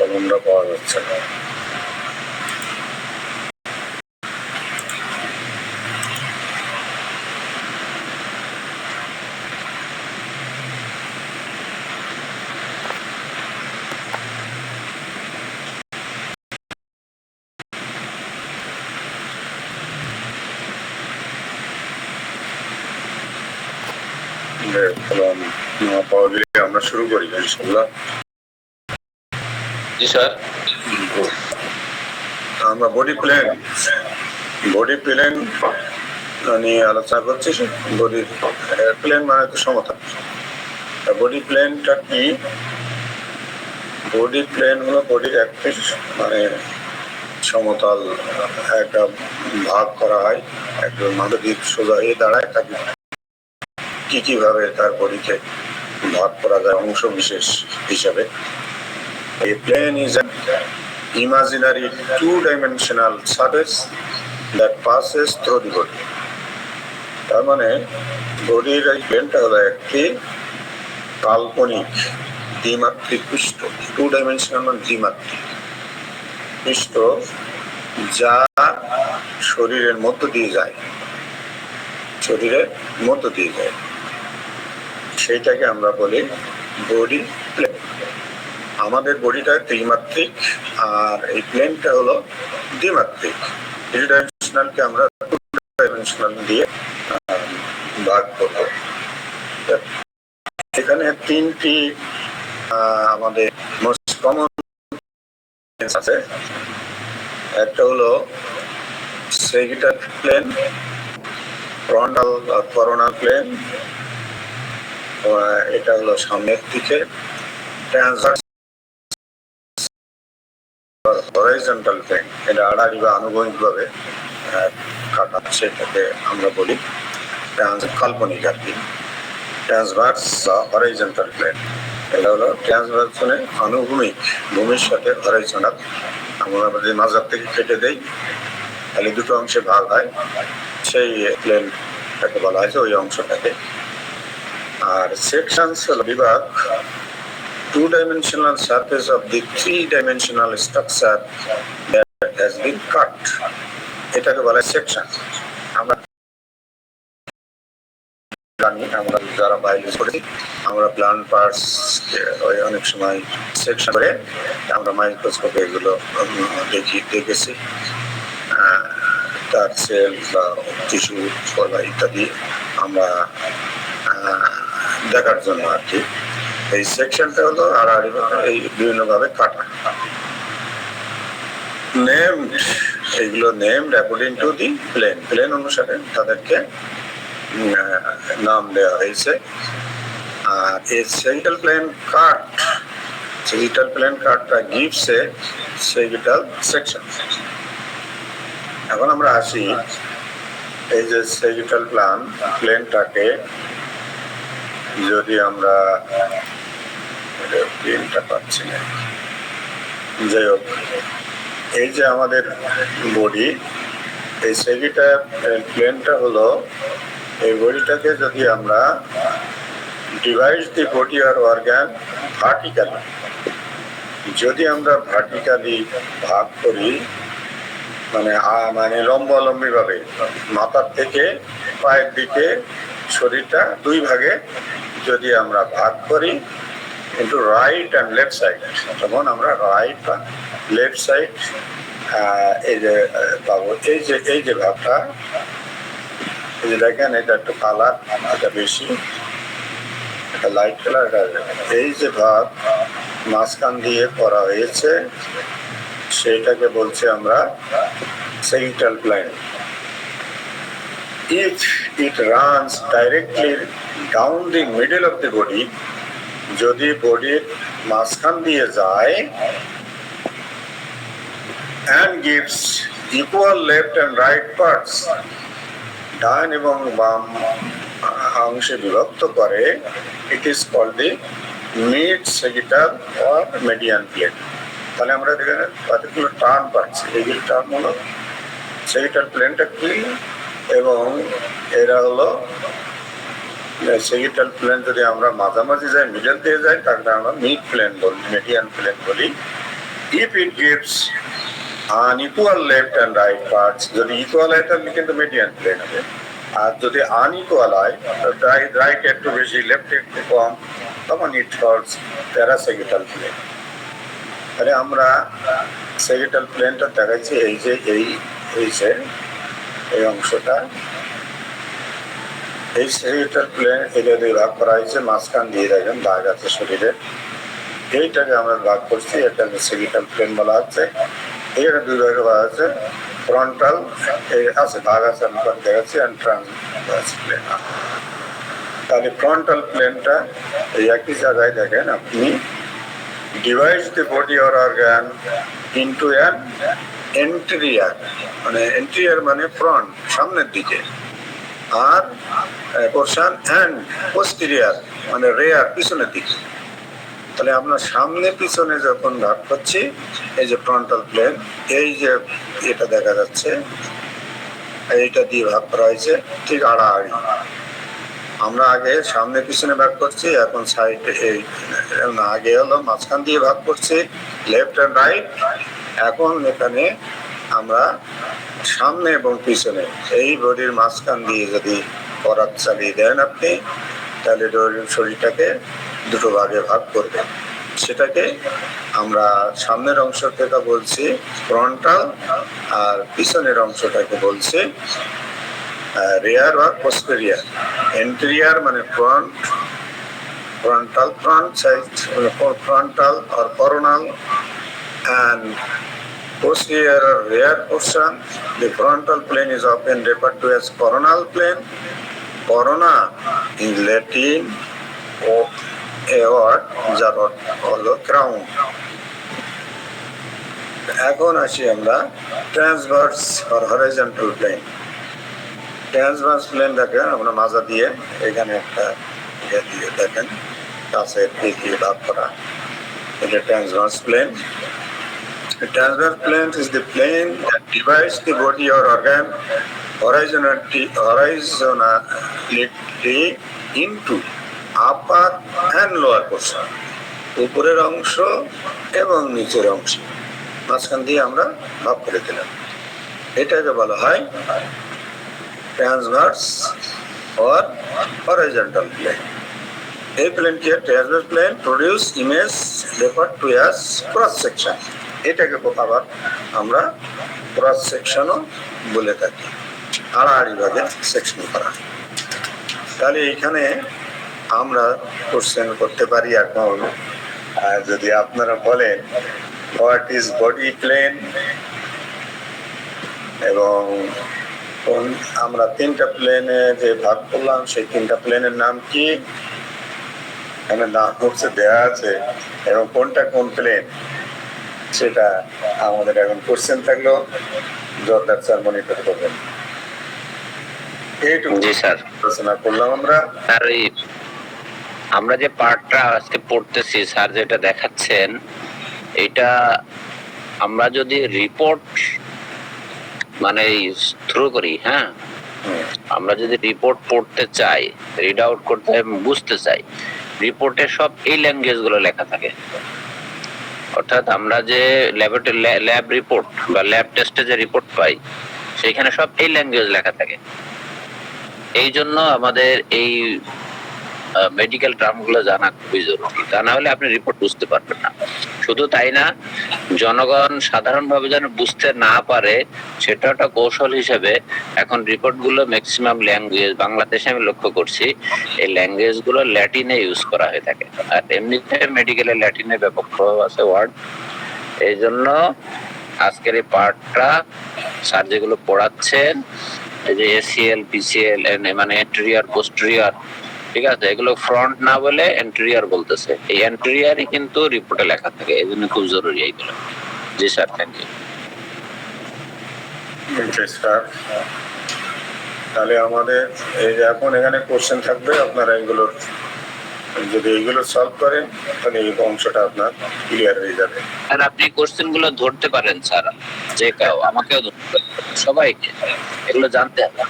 কলমটা পাওয়া যাচ্ছে না। কলম না পাওয়া গেলে আমরা শুরু করি ইনশাআল্লাহ। জি স্যার। আমরা বডি প্লেন নিয়ে আলোচনা করছি। বডি প্লেন মানে তো সমতল। বডি প্লেনটা কি? বডি প্লেন হলো বডির একটি মানে সমতল একটা ভাগ করা হয়, একজন মানবিক সোজা হয়ে দাঁড়ায়, তাকে কিভাবে তার বডিকে ভাগ করা যায় অংশ বিশেষ হিসাবে। A plane is an imaginary two-dimensional surface that passes through the body. তার মানে বডির এই প্লেনটা হলো একটি কাল্পনিক দ্বিমাত্রিক পৃষ্ঠ। টু ডাইমেনশনাল মানে দ্বিমাত্রিক পৃষ্ঠ, যা শরীরের মধ্য দিয়ে যায়, সেইটাকে আমরা বলি বডি প্লেন। আমাদের বডিটা ত্রিমাত্রিক আর এই প্লেনটা হলো দ্বিমাত্রিক। থ্রি ডাইমেনশনালকে আমরা টু ডাইমেনশনাল দিয়ে ভাগ করব। এখানে তিনটি আমাদের মোস্ট কমন আছে। একটা হলো সেগিটাল প্লেন, ফ্রন্টাল করোনাল প্লেন, এটা হলো সামনের দিকে। ট্রান্সভার্স হরাইজন্টাল প্লেন, এটা আড়াআড়ি বা আনুভূমিকভাবে কাটা, সেটাকে আমরা বলি কাল্পনিক আর কি। ট্রান্সভার্স বা হরাইজন্টাল প্লেন, এটা হলো ট্রান্সভার্স মানে আনুভূমিক, ভূমির সাথে হরাইজন্টাল। আমরা যদি মাঝার থেকে কেটে দেই তাহলে দুটো অংশে ভাগ হয়, সেই প্লেনটাকে বলা হয়েছে ওই অংশটাকে। আর সেকশনস হলো বিভাগ, two-dimensional surface of the three-dimensional structure that has been cut, এটাকে বলা হয় সেকশন। আমরা জানি, আমরা যারা বায়োলজি পড়েছি, আমরা প্লান্ট পার্টস অনেক সময় সেকশন করে আমরা মাইক্রোস্কোপে এগুলো দেখেছি। তার সেল বা টিস্যু বা ইত্যাদি আমরা দেখার জন্য আর কি। এই সেকশনটা হলো আড়াআড়ি এই বিভিন্ন ভাবে কাটা। নেমড, এগুলো named according to the plane অনুসারে তাদেরকে নাম দেওয়া হয়েছে। আর এই সেগিটাল প্লেন কাটটা গিভস এ সেগিটাল সেকশন। এখন আমরা আসি, এই যে সেগিটাল প্লেনটাকে যদি আমরা প্লেনটা পাচ্ছি না, যাই হোক, এই যে আমাদের বডি, এই সেগিটাল প্লেনটা হলো, এই বডিটাকে যদি আমরা divide the body or organ vertically, যদি আমরা ভার্টিক্যালি ভাগ করি, মানে লম্বালম্বি ভাবে মাথার থেকে পায়ের দিকে শরীরটা দুই ভাগে যদি আমরা ভাগ করি কিন্তু রাইট অ্যান্ড লেফট সাইড, তখন আমরা রাইট বা লেফট সাইড এই যে পাবো। এই যে ভাগটা, এই যে দেখেন, এটা একটু কালার, এটা বেশি, এটা লাইট কালার। এই যে ভাগ মাঝখান দিয়ে করা হয়েছে সেইটাকে বলছি আমরা সেগিটাল plane. If it runs directly down the middle of the body, যদি বডির মাঝখান দিয়ে যায়, and gives equal left and right parts, ডান এবং বাম অংশে বিভক্ত করে, it is called the mid sagittal or median plane. তাহলে আমরা দেখেন কতগুলো টার্ম পাচ্ছি। এইগুলো টার্ম হলো সেগিটাল প্লেনটা কি, এবং এরা হলো সেগিটাল প্লেন। যদি আমরা মাঝামাঝি যাই, মিডল দিয়ে যাই, তাহলে আমরা মিড প্লেন বলি, মিডিয়ান প্লেন বলি। if it gives unequal left and right parts, যদি ইকুয়াল হয় তাহলে কিন্তু মিডিয়ান প্লেন হবে, আর যদি আনইকুয়াল হয় রাইট একটু বেশি লেফট একটু কম, তখন ইট কলস প্যারাসেগিটাল প্লেন। তাহলে আমরা সেগিটাল প্লেনটা দেখাচ্ছি, এই যে এই অংশটা, এই সেগিটাল প্লেন এটা দিয়ে ভাগ করা হয়েছে, মাঝখান দিয়ে দেখেন দাগ আছে শরীরে, এইটাকে আমরা ভাগ করছি, এটাকে সেগিটাল প্লেন বলা হচ্ছে। এখানে দুই ভাগে ভাগ আছে, ফ্রন্টাল আছে ভাগ আছে, আমি দেখাচ্ছি, অ্যান্ড ট্রান্সভার্স প্লেন। তাহলে ফ্রন্টাল প্লেনটা এই একই জায়গায় দেখেন আপনি, divide the body or organ into an anterior, মানে anterior মানে ফ্রন্ট সামনের দিকে, আর পোরশন এন্ড পোস্টেরিয়র মানে রেয়ার পিছনের দিকে। তাহলে আমরা সামনে পিছনে যখন ভাগ করছি, এই যে ফ্রন্টাল প্লেন, এই যে এটা দেখা যাচ্ছে, এইটা দিয়ে ভাগ করা হয়েছে ঠিক আড়াআড়ি। আমরা আগে সামনে পিছনে ভাগ করছি, এখন সাইডে এই আগে হলো মাঝখান দিয়ে ভাগ করছি লেফট অ্যান্ড রাইট, এখন এখানে আমরা সামনে এবং পিছনে এই বডির মাঝখান দিয়ে যদি করাত চালিয়ে দেন আপনি, তাহলে শরীরটাকে দুটো ভাগে ভাগ করবে। সেটাকে আমরা সামনের অংশটাকে বলছি ফ্রন্টাল, আর পিছনের অংশটাকে বলছি রেয়ার বা পোস্টেরিয়র। এন্টেরিয়র মানে front, frontal front side, frontal or coronal, and posterior or rear portion. The frontal plane is often referred to as coronal plane. Corona in Latin or a word যার অর্থ হলো crown. এখন আসি আমরা transverse or horizontal plane. Transverse plane দেখেন আমরা মাজা দিয়ে এখানে একটা দিয়ে দেখেন কাছে দিয়ে ভাগ করা, এটা transverse plane. The transverse plane is the plane that divides the body or organ horizontally into upper and lower portion, উপরের অংশ এবং নিচের অংশ মাঝখান দিয়ে আমরা ভাগ করে দিলাম, এটাকে বলা হয় ট্রান্সভার্স or horizontal plane. এই প্লেনকে transverse plane produce image referred to as cross section, এটাকে আবার আমরা ক্রস সেকশনও বলে থাকি, আড়াআড়ি ভাগে সেকশন করা। তাহলে এইখানে আমরা কোশ্চেন করতে পারি এখন, যদি আপনারা বলেন হোয়াট ইজ বডি প্লেন, এবং আমরা তিনটা প্লেনে যে ভাগ করলাম সেই তিনটা প্লেনের নাম কি, এখানে নাম হচ্ছে দেওয়া আছে, এবং কোনটা কোন প্লেন সেটা আমাদের এখন কোশ্চেন থাকলো, জোরদার স্যার মনিটর করবেন। এইটুকু আলোচনা করলাম আমরা যে পার্টটা আজকে পড়তেছি, স্যার যেটা দেখাচ্ছেন, এটা আমরা যদি রিপোর্ট মানে থ্রু করি, হ্যাঁ, আমরা যদি রিপোর্ট পড়তে চাই, রিড আউট করতে বুঝতে চাই, রিপোর্টে সব এই ল্যাঙ্গুয়েজ গুলো লেখা থাকে। অর্থাৎ আমরা যে ল্যাব রিপোর্ট বা ল্যাব টেস্টে যে রিপোর্ট পাই, সেখানে সব এই ল্যাঙ্গুয়েজ লেখা থাকে। এই জন্য আমাদের এই মেডিকেল টার্ম গুলো জানা খুবই জরুরি, তা না হলে আপনি রিপোর্ট বুঝতে পারবেন না। শুধু তাই না, জনগণ সাধারণভাবে যেন বুঝতে না পারে, সেটা একটা কৌশল হিসেবে এখন রিপোর্ট গুলো ম্যাক্সিমাম ল্যাঙ্গুয়েজ, বাংলাদেশে আমি লক্ষ্য করছি এই ল্যাঙ্গুয়েজ গুলো ল্যাটিনে ইউজ করা হয়ে থাকে, আর এমনিতে মেডিকেলে ল্যাটিনে ব্যাপক প্রভাব আছে ওয়ার্ড। এই জন্য আজকের এই পার্টটা স্যার যেগুলো পড়াচ্ছেন, এই যে এসিএল পিসিএল মানে এন্টেরিয়র পোস্টেরিয়র, ঠিক আছে, এগুলো ফ্রন্ট না বলে এন্টেরিয়র বলতেছে, এই এন্টেরিয়রই কিন্তু রিপোর্টে লেখা থাকে, এই জন্য খুব জরুরি এইগুলো। জি স্যার, থ্যাংক ইউ। তাহলে আমাদের এই যে এখন এখানে কোশ্চেন থাকবে, আপনারা এগুলো যদি এগুলো সলভ করেন তাহলে এই অংশটা আপনার ক্লিয়ার হয়ে যাবে। আর আপনি কোশ্চেন গুলো ধরতে পারেন স্যার, যে কেউ আমাকেও ধরতে পারেন, সবাইকে এগুলো জানতে হবে।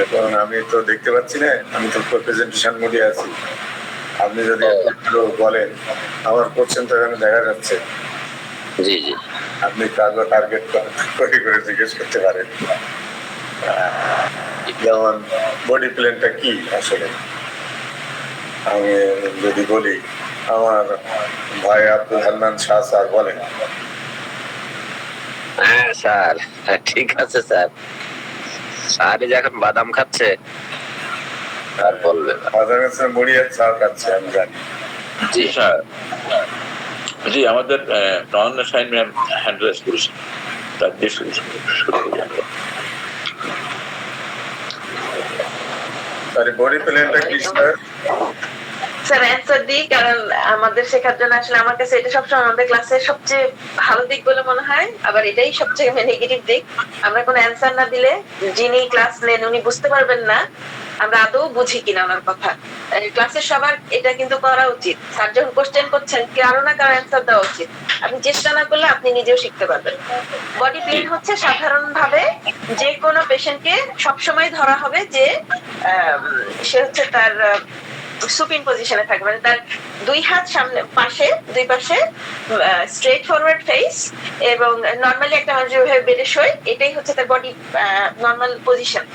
এখন আমি তো দেখতে পাচ্ছি না, আমি তো প্রেজেন্টেশন মোডে আছি, আপনি যদি বলেন আমার কোশ্চেন তো এখানে দেখা যাচ্ছে, জি জি। আপনি কাজও টার্গেট করে করে জিজ্ঞেস করতে পারেন। যেমন বডি প্ল্যানটা কি আসলে, আমি যদি বলি, আমার ভাই আব্দুল হান্নান শাহ স্যার বলেন। হ্যাঁ স্যার, ঠিক আছে স্যার। স্যার যখন বাদাম খাচ্ছে আর বলবে না। বাজার কাছে মুড়ি আর চা খাচ্ছে, আমি জানি। জি স্যার, জি আমাদের নন অ্যাসাইনমেন্ট হ্যান্ড রেজ করেছেন, তার দিয়ে শুরু করি আমরা। বডি প্ল্যানটা কি স্যার? স্যার অ্যান্সার দিই, কারণ আমাদের শেখার জন্য আসলে আমার কাছে এটা সবসময় আমাদের ক্লাসের সবচেয়ে ভালো দিক বলে মনে হয়, আবার এটাই সবচেয়ে নেগেটিভ দিক। আমরা কোনো অ্যান্সার না দিলে যিনি ক্লাস নেন উনি বুঝতে পারবেন না আমরা আদৌ বুঝি কিনা ওনার কথা। ক্লাসের সবার এটা কিন্তু করা উচিত। স্যার যখন কোশ্চেন করছেন কারো না কারো অ্যান্সার দেওয়া উচিত। আপনি চেষ্টা না করলে আপনি নিজেও শিখতে পারবেন। বডি প্লেন হচ্ছে সাধারণভাবে যে কোনো পেশেন্টকে সবসময় ধরা হবে যে সে হচ্ছে তার সুপিন পজিশনে থাকবে, মানে তার দুই হাত সামনে পাশে, দুই পাশে স্ট্রেট ফরওয়ার্ড ফেস, এবং নরমালি একটা মানুষ যেভাবে বেডে শোয় এটাই হচ্ছে তার বডি নরমাল পজিশন।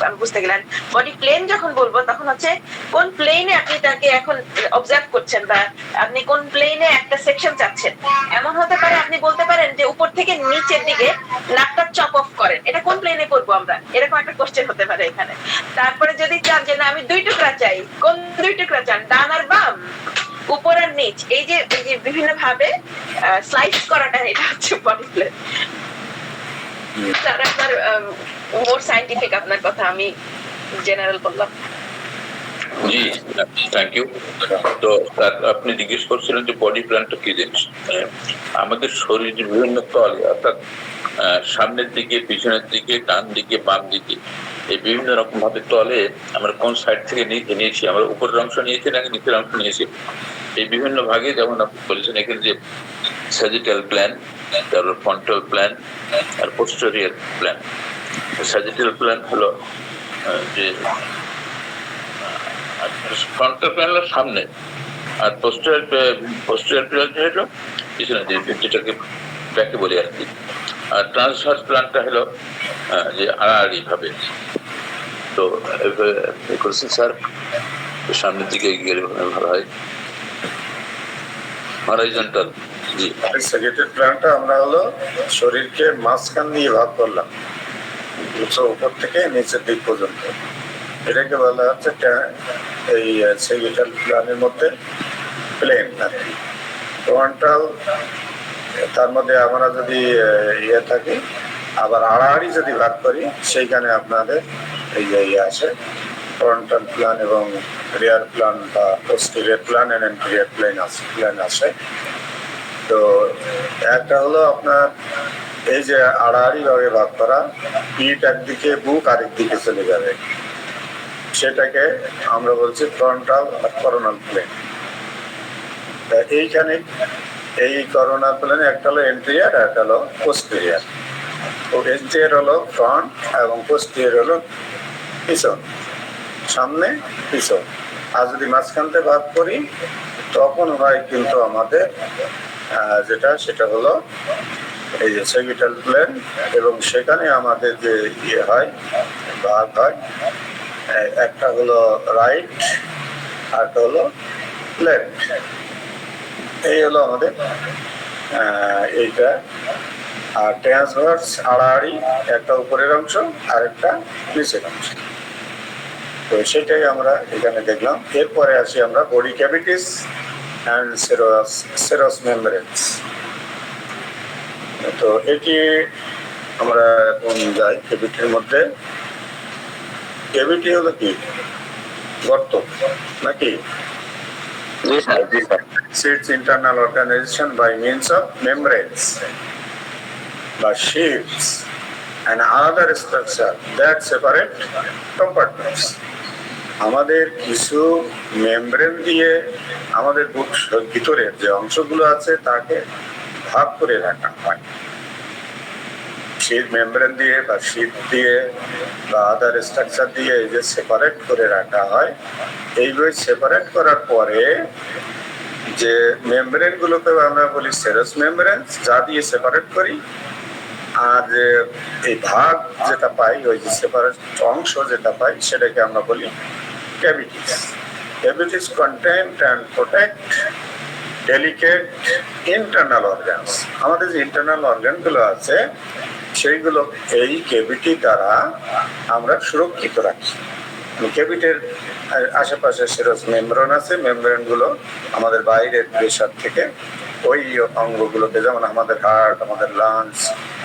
আমি বুঝতে গেলেন বডি প্লেন যখন বলবো তখন হচ্ছে কোন প্লেনে আপনি তাকে এখন অবজার্ভ করছেন, বা আপনি কোন প্লেনে একটা সেকশন চাচ্ছেন। এমন হতে পারে আপনি বলতে পারেন যে উপর থেকে নিচের দিকে নাকটা চপ অফ করেন, এটা কোন প্লেনে করবো আমরা, এরকম একটা কোশ্চেন হতে পারে এখানে। তারপরে যদি চান যে না আমি 2 টুকরা চাই, কোন 2 টুকরা চান, ডান আর বাম, উপর আর নিচ, এই যে বিভিন্ন ভাবে স্লাইস করাটা, এটা হচ্ছে বডি প্লেন। স্যার আপনার মোর সায়েন্টিফিক আপনার কথা, আমি জেনারেল বললাম। জি থ্যাংক ইউ। তো আপনি জিজ্ঞেস করছিলেন যে বডি প্ল্যানটা কি জিনিস। আমাদের শরীরের বিভিন্ন তলে, অর্থাৎ সামনের দিকে, পিছনের দিকে, ডান দিকে, বাম দিকে, এই বিভিন্ন রকম ভাবে তলে আমরা কোন সাইড থেকে নিয়েছি, আমরা উপরের অংশ নিয়েছি নাকি নিচের অংশ নিয়েছি, এই বিভিন্ন ভাগে, যেমন আপনি বলেছেন এখানে যে স্যাজিটাল প্ল্যান, তারপর ফ্রন্টাল প্ল্যান আর পোস্টেরিয়র প্ল্যান। স্যাজিটাল প্ল্যান হলো যে ফ্রন্টাল প্ল্যান হলো সামনে, আর পোস্টেরিয়র প্ল্যান হলো পিছনে, যেটাকে ব্যাকে বলি আর কি। আর ট্রান্সভার্স প্ল্যানটা হলো যে আড়াআড়ি ভাবে। তো করছেন স্যার, সামনের দিকে গেলে ভালো হয়। হরাইজন্টাল, জি সেকেন্ড প্ল্যানটা আমরা হলো শরীরকে মাঝখান দিয়ে ভাগ করলাম, উপর থেকে নিচের দিক পর্যন্ত। এটাকে বলা হচ্ছে এই সেকেন্ড প্ল্যানের মধ্যে প্লেন আর কি। ফ্রন্টাল, তার মধ্যে আমরা যদি ইয়ে থাকি, আবার আড়াআড়ি যদি ভাগ করি সেইখানে আপনাদের এই যে ইয়ে আসে ফ্রন্টাল প্ল্যান এবং রিয়ার প্ল্যান বা posterior plane and anterior plane আসে। তো একটা হলো আপনার এই যে আড়াআড়ি ভাবে ভাগ করা, পিঠ একদিকে, বুক আরেক দিকে চলে যাবে, সেটাকে আমরা বলছি ফ্রন্টাল আর করোনাল প্লেন। এইখানে এই করোনাল প্লেনে একটা হলো এন্টেরিয়র আর একটা হলো পোস্টেরিয়র। তো এন্টেরিয়র হলো ফ্রন্ট এবং পোস্টেরিয়র হলো পিছন, সামনে পিছন। আর যদি মাঝখানতে ভাগ করি তখন হয় কিন্তু আমাদের যেটা, সেটা হলো এই যে সেগিটাল প্লেন, এবং সেখানে আমাদের যে ইয়ে হয়, ভাগ হয়, একটা হলো রাইট আর একটা হলো লেফট। এই হলো আমাদের এইটা। আর ট্রান্সভার্স আড়াআড়ি, একটা উপরের অংশ আর একটা নিচের অংশ। তো সেটাই আমরা এখানে দেখলাম। এরপরে আসি আমরা বডি ক্যাভিটিস অ্যান্ড সেরাস মেমব্রেনস। তো এটি আমরা এখন যাই ক্যাভিটির মধ্যে। ক্যাভিটি হলো কি, গর্ত নাকি? Its internal organization by means of membranes বা sheaths and other structure that separate compartments. আমাদের কিছু মেমব্রেন দিয়ে আমাদের ভিতরের যে অংশগুলো আছে তাকে ভাগ করে রাখা হয়। শীত মেমব্রেন দিয়ে বা শীত দিয়ে বা আদার স্ট্রাকচার দিয়ে এই যে সেপারেট করে রাখা হয়। এইভাবে সেপারেট করার পরে যে মেমব্রেন গুলোকে আমরা বলি সেরাস মেমব্রেন, যা দিয়ে সেপারেট করি। আর যে এই ভাগ যেটা পাই, ওই যে সেপারেট অংশ যেটা পাই, সেটাকে আমরা বলি cavities. Cavities content and protect delicate internal organs. আমাদের যে ইন্টারনাল অর্গানগুলো আছে সেইগুলো এই ক্যাভিটি দ্বারা আমরা সুরক্ষিত রাখি। ক্যাভিটির আশেপাশে সেরাস মেমব্রেন আছে, মেমব্রেন গুলো আমাদের বাইরের প্রেশার থেকে ওই অঙ্গগুলোকে, যেমন আমাদের হার্ট, আমাদের লাংস,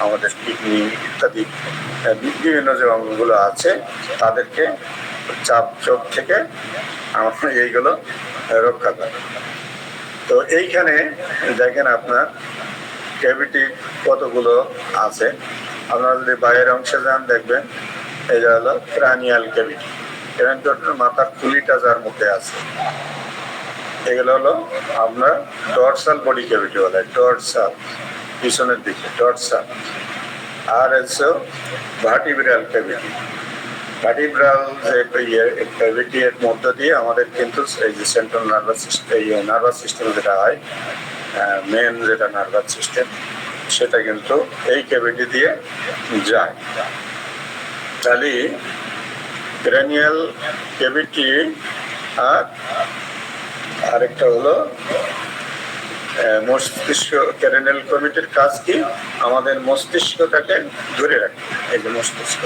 আমাদের কিডনি ইত্যাদি বিভিন্ন যে অঙ্গগুলো আছে তাদেরকে চাপ চোখ থেকে আমরা এইগুলো রক্ষা করে। তো এইখানে দেখেন আপনার ক্যাভিটি কতগুলো আছে। আপনারা যদি বাইরের অংশে যান দেখবেন এই যে হলো ক্রানিয়াল ক্যাভিটি, মাথার খুলিটা যার মধ্যে আছে। এগুলো হলো আপনার ডরসাল বডি ক্যাভিটি বলে, ডরসাল পিছনের দিকে ডরসাল। আর হচ্ছে ভার্টিব্রাল ক্যাভিটি। ভার্টিব্রাল যে ক্যাভিটি এর মধ্য দিয়ে আমাদের কিন্তু এই যে সেন্ট্রাল নার্ভাস সিস্টেম, এই নার্ভাস সিস্টেম যেটা হয়, মেন যেটা নার্ভাস সিস্টেম, সেটা কিন্তু এই ক্যাভিটি দিয়ে যায়। তাহলে ক্রানিয়াল ক্যাভিটি আর আরেকটা হলো মস্তিষ্ক। ক্যারেনিয়াল ক্যাভিটির কাজ কি? আমাদের মস্তিষ্কটাকে ধরে রাখে, এই যে মস্তিষ্ক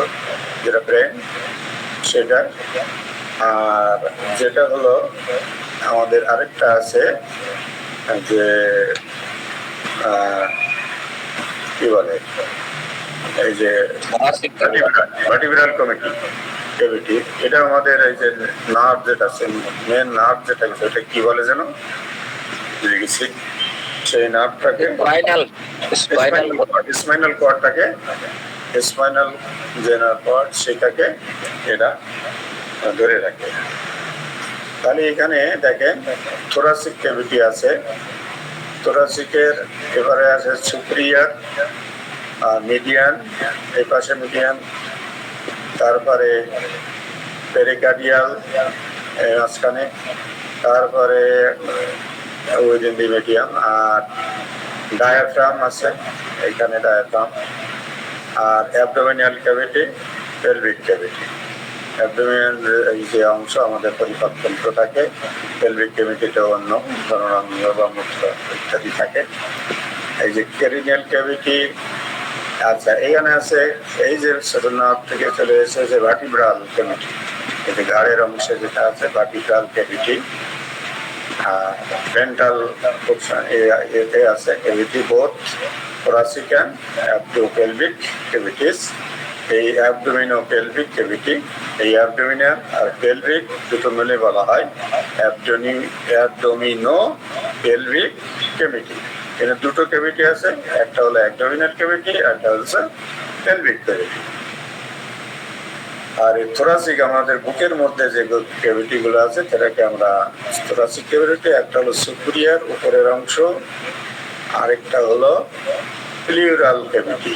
যেটা ব্রেন সেটা। আর যেটা হলো আমাদের আরেকটা আছে যে কি বলে, এই যে ভার্টিব্রাল ক্যাভিটি, এটা আমাদের এই যে নার্ভ যেটা আছে, মেন নার্ভ যেটা, সেটা কি বলে যেন গেছি, সেই নার্ভটাকে স্পাইনাল কর্ডটাকে, স্পাইনাল যে কর্ড সেটাকে এটা ধরে রাখে। তাহলে এখানে দেখেন থোরাসিক ক্যাভিটি আছে। থোরাসিকের এবারে আছে সুপিরিয়র আর মিডিয়ান, এই পাশে মিডিয়ান, তারপরে পেরিকার্ডিয়াল মাঝখানে, তারপরে উইদিন দি মিডিয়াম, আর ডায়াফ্রাম আছে এখানে, ডায়াফ্রাম। আর abdominal cavity, pelvic cavity. Abdominal এই যে অংশ আমাদের পরিপাক তন্ত্র থাকে, পেলভিক ক্যাভিটিতে অন্য জনরঙ্গ বা মূত্র ইত্যাদি থাকে। এই যে ক্যারিনিয়াল ক্যাভিটি, আচ্ছা এখানে আছে এই যে নার্ভ থেকে চলে এসে যে ভার্টিব্রাল ক্যাভিটি, এই যে ঘাড়ের অংশে যেটা আছে ভার্টিব্রাল ক্যাভিটি। ভেন্ট্রাল এতে আছে cavity, both thoracic and abdo-pelvic cavities। এই অ্যাবডোমিনো পেলভিক ক্যাভিটি, এই অ্যাবডোমিনাল আর পেলভিক দুটো মিলে বলা হয় অ্যাবডোমিনো পেলভিক ক্যাভিটি। এখানে দুটো ক্যাভিটি আছে, একটা হলো অ্যাবডোমিনাল ক্যাভিটি, একটা হচ্ছে পেলভিক ক্যাভিটি। আর এই থোরাসিক আমাদের বুকের মধ্যে যে ক্যাভিটি গুলো আছে সেটাকে আমরা থোরাসিক ক্যাভিটি। একটা হলো সুপিরিয়র উপরের অংশ, আরেকটা হলো প্লিউরাল ক্যাভিটি।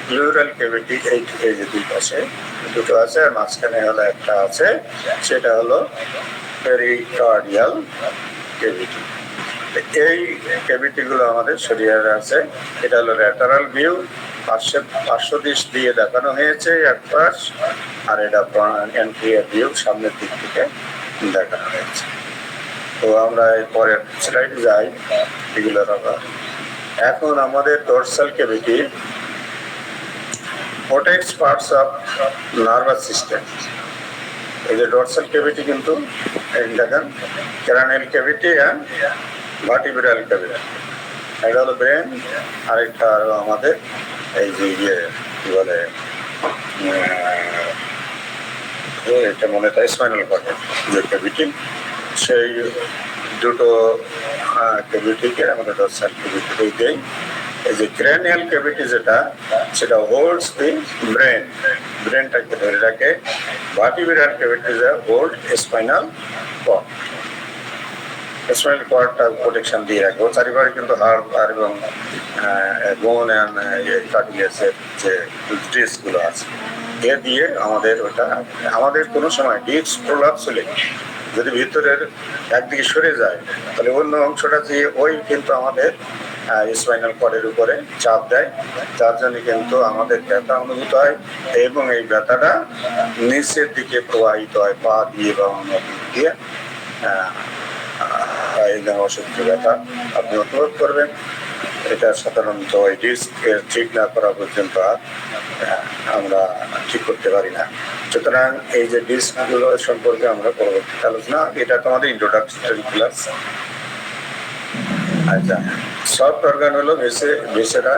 প্লিউরাল ক্যাভিটি এই যে দুই পাশে দুটো আছে, আর মাঝখানে হলো একটা আছে, সেটা হলো পেরিকার্ডিয়াল ক্যাভিটি। এই ক্যাভিটি গুলো আমাদের শরীরে আছে। এটা হলো ল্যাটারাল ভিউ, পার্শ্ব দিক দিয়ে দেখানো হয়েছে এক পাশ, আর এটা এন্ট্রিয়ার ভিউ, সামনের দিক থেকে দেখানো হয়েছে। তো আমরা পরের স্লাইডে যাই এগুলোর আবার। এখন আমাদের dorsal cavity protects parts of nervous system। এই যে ডরসাল ক্যাভিটি কিন্তু দেখেন cranial cavity and vertebral cavity, এটা হলো ব্রেন, আরেকটা হলো আমাদের এই যে কি বলে এটা মনে হয় স্পাইনাল কর্ড যে ক্যাভিটি, সেই দুটো ক্যাভিটিকে আমাদের ডরসাল ক্যাভিটি দেই। এই যে ক্রানিয়াল ক্যাভিটি যেটা, সেটা হোল্ডস দি ব্রেন, ব্রেনটাকে ধরে রাখে। Vertebral cavity hold spinal cord, spinal কর্ডটা প্রোটেকশন দিয়ে রাখে। ও চারিপাশে কিন্তু হাড় এবং বোন কার্টিলেজের যে ডিস্কগুলো আছে এ দিয়ে আমাদের ওটা, আমাদের কোনো সময় ডিস্ক প্রলাপস হলে যদি ভিতরের একদিকে সরে যায় তাহলে অন্য অংশটা যে ওই কিন্তু আমাদের স্পাইনাল কর্ডের উপরে চাপ দেয়, যার জন্য কিন্তু আমাদের ব্যথা অনুভূত হয় এবং এই ব্যথাটা নিচের দিকে প্রবাহিত হয় পা দিয়ে বা অন্য দিক দিয়ে। এই অসহ্য ব্যথা আপনি অনুভব করবেন। এটা সাধারণত এই ডিস্ক ঠিক না করা পর্যন্ত আমরা ঠিক করতে পারি না। সুতরাং এই যে ডিস্কগুলো সম্পর্কে আমরা পরবর্তীতে আলোচনা, এটা তো আমাদের ইন্ট্রোডাক্টরি ক্লাস। আচ্ছা, সফট অর্গান হলো ভিসেরা,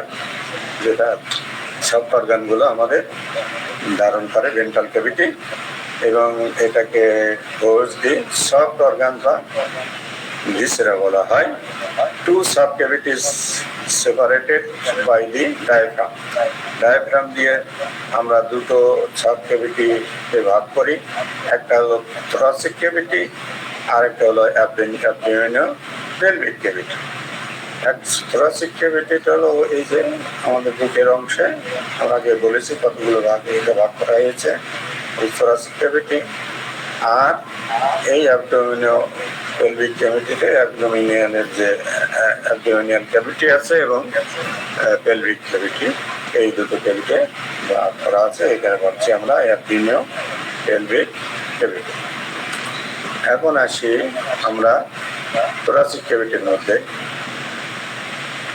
যেটা সফট অর্গানগুলো আমাদের ধারণ করে ভেন্ট্রাল ক্যাভিটি, এবং এটাকে ঘোষ দিয়ে সফট অর্গান বা ভিসেরা বলা হয়। Two sub cavities separated by the diaphragm. Diaphragm দিয়ে আমরা দুটো সাব ক্যাভিটিতে ভাগ করি, একটা হলো থোরাসিক ক্যাভিটি আর একটা হলো অ্যাবডোমিনোপেলভিক ক্যাভিটি। থোরাসিক ক্যাভিটিটা হলো এই যে আমাদের বুকের অংশে, আমরা আগে বলেছি কতগুলো ভাগে এটা ভাগ করা হয়েছে, এই থোরাসিক ক্যাভিটি। আর এই অ্যাবডোমিনোপেলভিক ক্যাভিটিতে অ্যাবডোমিনিয়ানের যে অ্যাবডোমিনিয়াল ক্যাভিটি আছে এবং পেলভিক ক্যাভিটি, এই দুটো ক্যাভিটি ভাগ করা আছে। এখানে ভাবছি আমরা অ্যাবডোমিনোপেলভিক ক্যাভিটি। এখন আসি আমরা থোরাসিক ক্যাভিটির মধ্যে।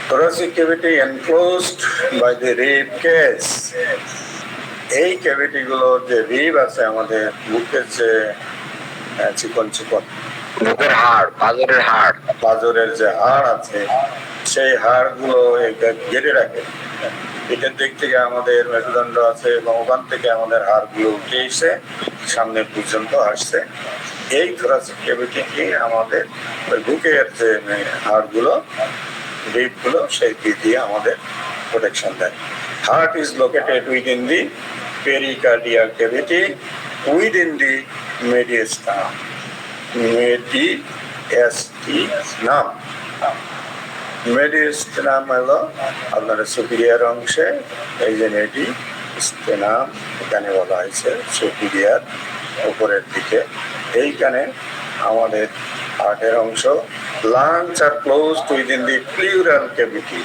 thoracic cavity enclosed by the rib cage। এই ক্যাভিটি গুলো যে রিব আছে আমাদের বুকের যে চিকন চিকন বুকের হাড়, পাঁজরের যে হাড় আছে, সেই হাড়গুলো ঘিরে রাখে। এটার দিক থেকে আমাদের মেরুদণ্ড আছে এবং ওখান থেকে আমাদের হাড়গুলো উঠে এসে সামনে পর্যন্ত আসছে। এই থোরাসিক ক্যাভিটি কি আমাদের বুকের যে হাড়গুলো, রিবগুলো, সেই দিয়ে আমাদের প্রোটেকশন দেয়। Heart is located within the pericardial cavity within the mediastinum। মেডিয়াস্টিনাম হলো আপনার সুপিরিয়ার অংশে, এই যে মেডিস্টিনাম এখানে বলা হয়েছে সুপিরিয়ার উপরের দিকে, এইখানে আমাদের হার্টের অংশ। Lungs are closed within the pleural cavity.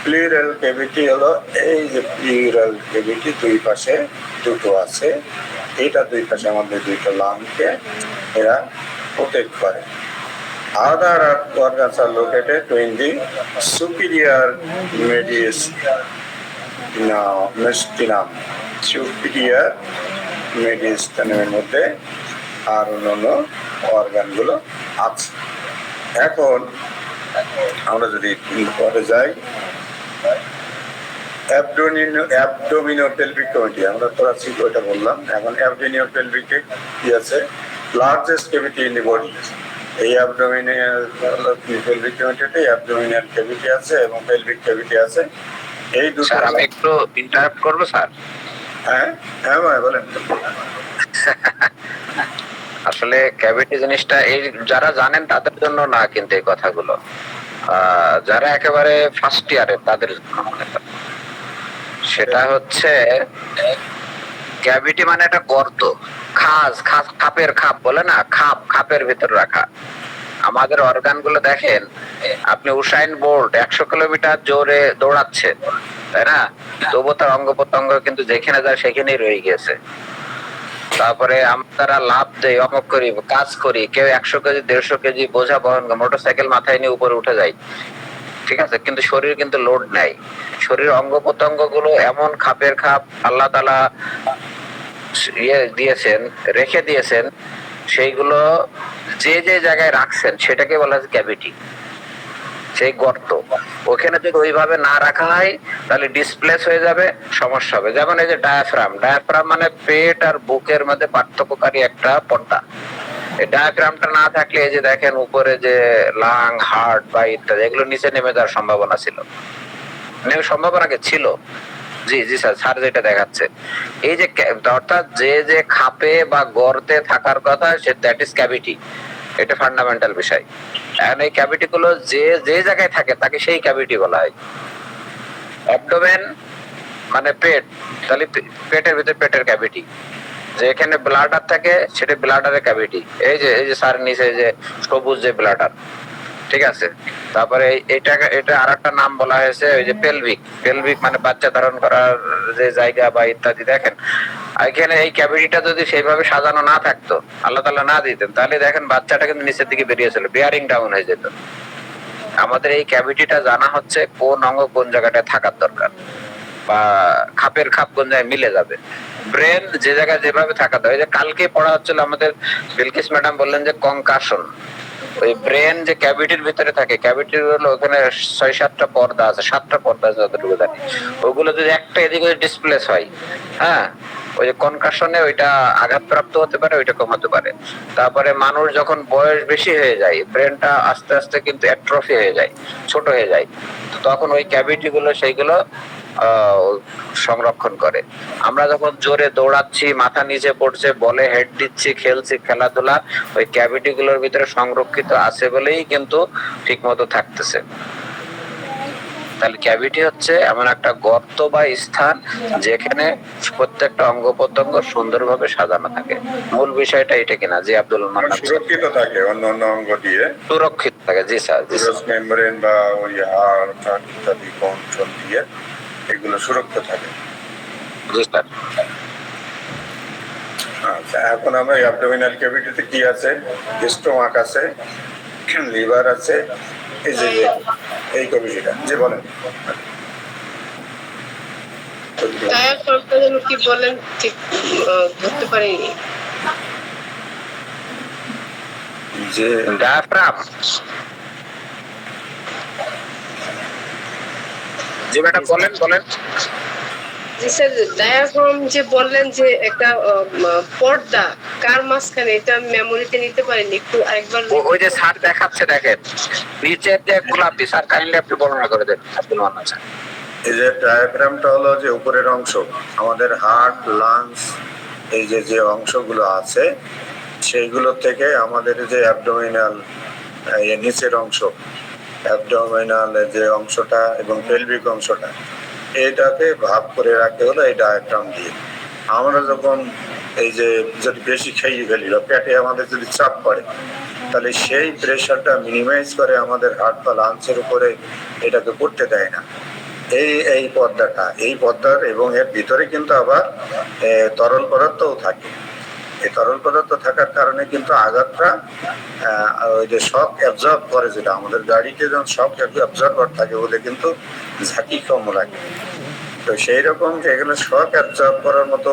Pleural cavity হলো এই যে প্লিউরাল ক্যাভিটি, দুই পাশে দুটো আছে, এটা দুই পাশে আমাদের দুইটা লাংকে এরা প্রোটেক্ট করে। Other organs are located in the superior mediastinum। superior mediastinum মধ্যে আর অন্যান্য অর্গানগুলো আছে। এখন আমরা যদি পরে যাই, অ্যাবডোমিনোপেলভিক ক্যাভিটি, আমরা থোরাসিক ওইটা বললাম, এখন অ্যাবডোমিনোপেলভিক কি আছে? Largest cavity in the body. এই অ্যাবডোমিনোপেলভিক ক্যাভিটিতে অ্যাবডোমিনাল ক্যাভিটি আছে এবং পেলভিক ক্যাভিটি আছে। এই দুটো। স্যার আমি একটু ইন্টারাপ্ট করবো স্যার? হ্যাঁ হ্যাঁ ভাই বলেন। আসলে ক্যাভিটি জিনিসটা এই যারা জানেন তাদের জন্য না, কিন্তু এই কথাগুলো যারা একেবারে ফার্স্ট ইয়ারের তাদের জন্য মনে করেন। সেটা হচ্ছে ক্যাভিটি মানে একটা গর্ত, খাপের খাপ বলে না, খাপের ভিতর রাখা। আমাদের অর্গান গুলো দেখেন, আপনি উসাইন বোল্ট 100 কিলোমিটার জোরে দৌড়াচ্ছে, তাই না? তবু তার অঙ্গ প্রত্যঙ্গ কিন্তু যেখানে যায় সেখানেই রয়ে গেছে। তারপরে আমরা লাভ দেই, অমক করি, কাজ করি, কেউ 100 কেজি 150 কেজি বোঝা বহন, মোটরসাইকেল মাথায় নিয়ে উপরে উঠে যায়, ঠিক আছে, কিন্তু শরীর কিন্তু লোড নাই। শরীর অঙ্গ প্রত্যঙ্গ গুলো এমন খাপের খাপ আল্লাহ তাআলা দিয়েছেন, রেখে দিয়েছেন, সেইগুলো যে যে জায়গায় রাখছেন সেটাকে বলা হয় ক্যাভিটি, সেই গর্ত। ওখানে যদি ওইভাবে না রাখা হয় তাহলে ডিসপ্লেস হয়ে যাবে, সমস্যা হবে। যেমন এই যে ডায়াফ্রাম মানে পেট আর বুকের মধ্যে পার্থক্যকারী একটা পর্দা। এই ডায়াফ্রামটা না থাকলে এই যে দেখেন উপরে যে লাং, হার্ট বা ইত্যাদি, এগুলো নিচে নেমে যাওয়ার সম্ভাবনা ছিল। জি জি স্যার যেটা দেখাচ্ছে এই যে, অর্থাৎ যে যে খাপে বা গর্তে থাকার কথা, দ্যাট ইজ ক্যাভিটি। এটা ফান্ডামেন্টাল বিষয়। এখন এই ক্যাভিটি গুলো যে যে জায়গায় থাকে তাকে সেই ক্যাভিটি বলা হয়। অ্যাবডোমেন মানে পেট, তাহলে পেটের ভিতরে পেটের ক্যাভিটি। যেখানে ব্লাডার থাকে সেটা ব্লাডারের ক্যাভিটি, এই যে স্যার নিচে যে সবুজ যে ব্লাডার, ঠিক আছে। তারপরে এটা আর একটা নাম বলা হয়েছে ওই যে পেলভিক মানে বাচ্চা ধারণ করার যে জায়গা বা ইত্যাদি। দেখেন এখানে এই ক্যাভিটিটা যদি সেইভাবে সাজানো না থাকতো, আল্লাহ তাআলা না দিতেন, তাহলে দেখেন বাচ্চাটা কিন্তু নিচের দিকে বেরিয়েছিল, বিয়ারিং ডাউন হয়ে যেত। আমাদের এই ক্যাভিটিটা জানা হচ্ছে কোন অঙ্গ কোন জায়গাটায় থাকার দরকার, বা খাপের খাপ কোন জায়গায় মিলে যাবে। ব্রেন যে জায়গায় যেভাবে থাকা দরকার, যে কালকে পড়া হচ্ছিল আমাদের বিলকিস ম্যাডাম বললেন যে কনকাশন, ওই ব্রেন যে ক্যাভিটির ভিতরে থাকে, ক্যাভিটির হলো ওখানে 6-7টা পর্দা আছে, 7টা পর্দা আছে যতটুকু জানি। ওগুলো যদি একটা এদিকে ডিসপ্লেস হয়, হ্যাঁ, ওই যে কনকাশনে ওইটা আঘাতপ্রাপ্ত হতে পারে, ওইটা কমাতে পারে। তারপরে মানুষ যখন বয়স বেশি হয়ে যায়, ব্রেনটা আস্তে আস্তে কিন্তু অ্যাট্রফি হয়ে যায়, ছোট হয়ে যায়, তো তখন ওই ক্যাভিটি গুলো সেইগুলো সংরক্ষণ করে। আমরা যখন জোরে দৌড়াচ্ছি, মাথা নিচে পড়ছে, বলে হেড দিচ্ছি, খেলছি, খেলাধুলা, ওই ক্যাভিটি গুলোর ভিতরে সংরক্ষিত আছে বলেই কিন্তু ঠিক মতো থাকতেছে। তাহলে ক্যাভিটি হচ্ছে এমন একটা গর্ত বা স্থান যেখানে প্রত্যেকটা অঙ্গ প্রত্যঙ্গ সুন্দরভাবে সাজানো থাকে। মূল বিষয়টা এটা কিনা? জি আব্দুল মান্নান। সুরক্ষিত থাকে অন্য অন্য অঙ্গ দিয়ে, সুরক্ষিত থাকে। জি স্যার, জি স্যার। মেমব্রেন বা ওই হাড় ইত্যাদি কন্ট্রোল দিয়ে এগুলো সুরক্ষিত থাকে। জি স্যার। আচ্ছা, এখন আমরা অ্যাবডোমিনাল ক্যাভিটিতে কি আছে? স্টোমাক আছে, লিভার আছে, এই যে এই ক্যাভিটিটা যে বলেন কি বলেন ঠিক ধরতে পারিনি। যে ডায়াফ্রাম। জি ম্যাডাম বলেন। জি স্যার, ডায়াফ্রাম যে বললেন যে একটা পর্দা, কার মাঝখানে, এটা মেমোরিতে নিতে পারিনি, একটু আরেকবার। ওই যে স্যার দেখাচ্ছে, দেখেন নিচের যে গোলাপি, স্যার কাইন্ডলি আপনি বর্ণনা করে দেন আব্দুল মান্নান স্যার। এই যে ডায়াফ্রামটা হলো যে উপরের অংশ, আমাদের হার্ট, লাংস, এই যে যে অংশগুলো আছে সেইগুলো থেকে আমাদের যে অ্যাবডোমিনাল নিচের অংশ, অ্যাবডোমিনাল যে অংশটা এবং পেলভিক অংশটা, এটাকে ভাগ করে রাখতে হলো এই ডায়াফ্রাম দিয়ে। আমরা যখন এই যে যদি বেশি খেয়ে ফেলি বা পেটে আমাদের যদি চাপ পড়ে, তাহলে সেই প্রেশারটা মিনিমাইজ করে আমাদের হার্ট বা লাংসের উপরে এটাকে করতে দেয় না। এই পর্দার এবং এর ভিতরে কিন্তু আবার তরল পদার্থও থাকে। এই তরল পদার্থ থাকার কারণে কিন্তু আঘাতটা ওই যে শক অ্যাবজর্ব করে, যেটা আমাদের গাড়িতে যখন শক অ্যাবজর্বার থাকে ওদের কিন্তু ঝাঁকি কম লাগে। তো সেই রকম যে এখানে শক অ্যাবজর্ব করার মতো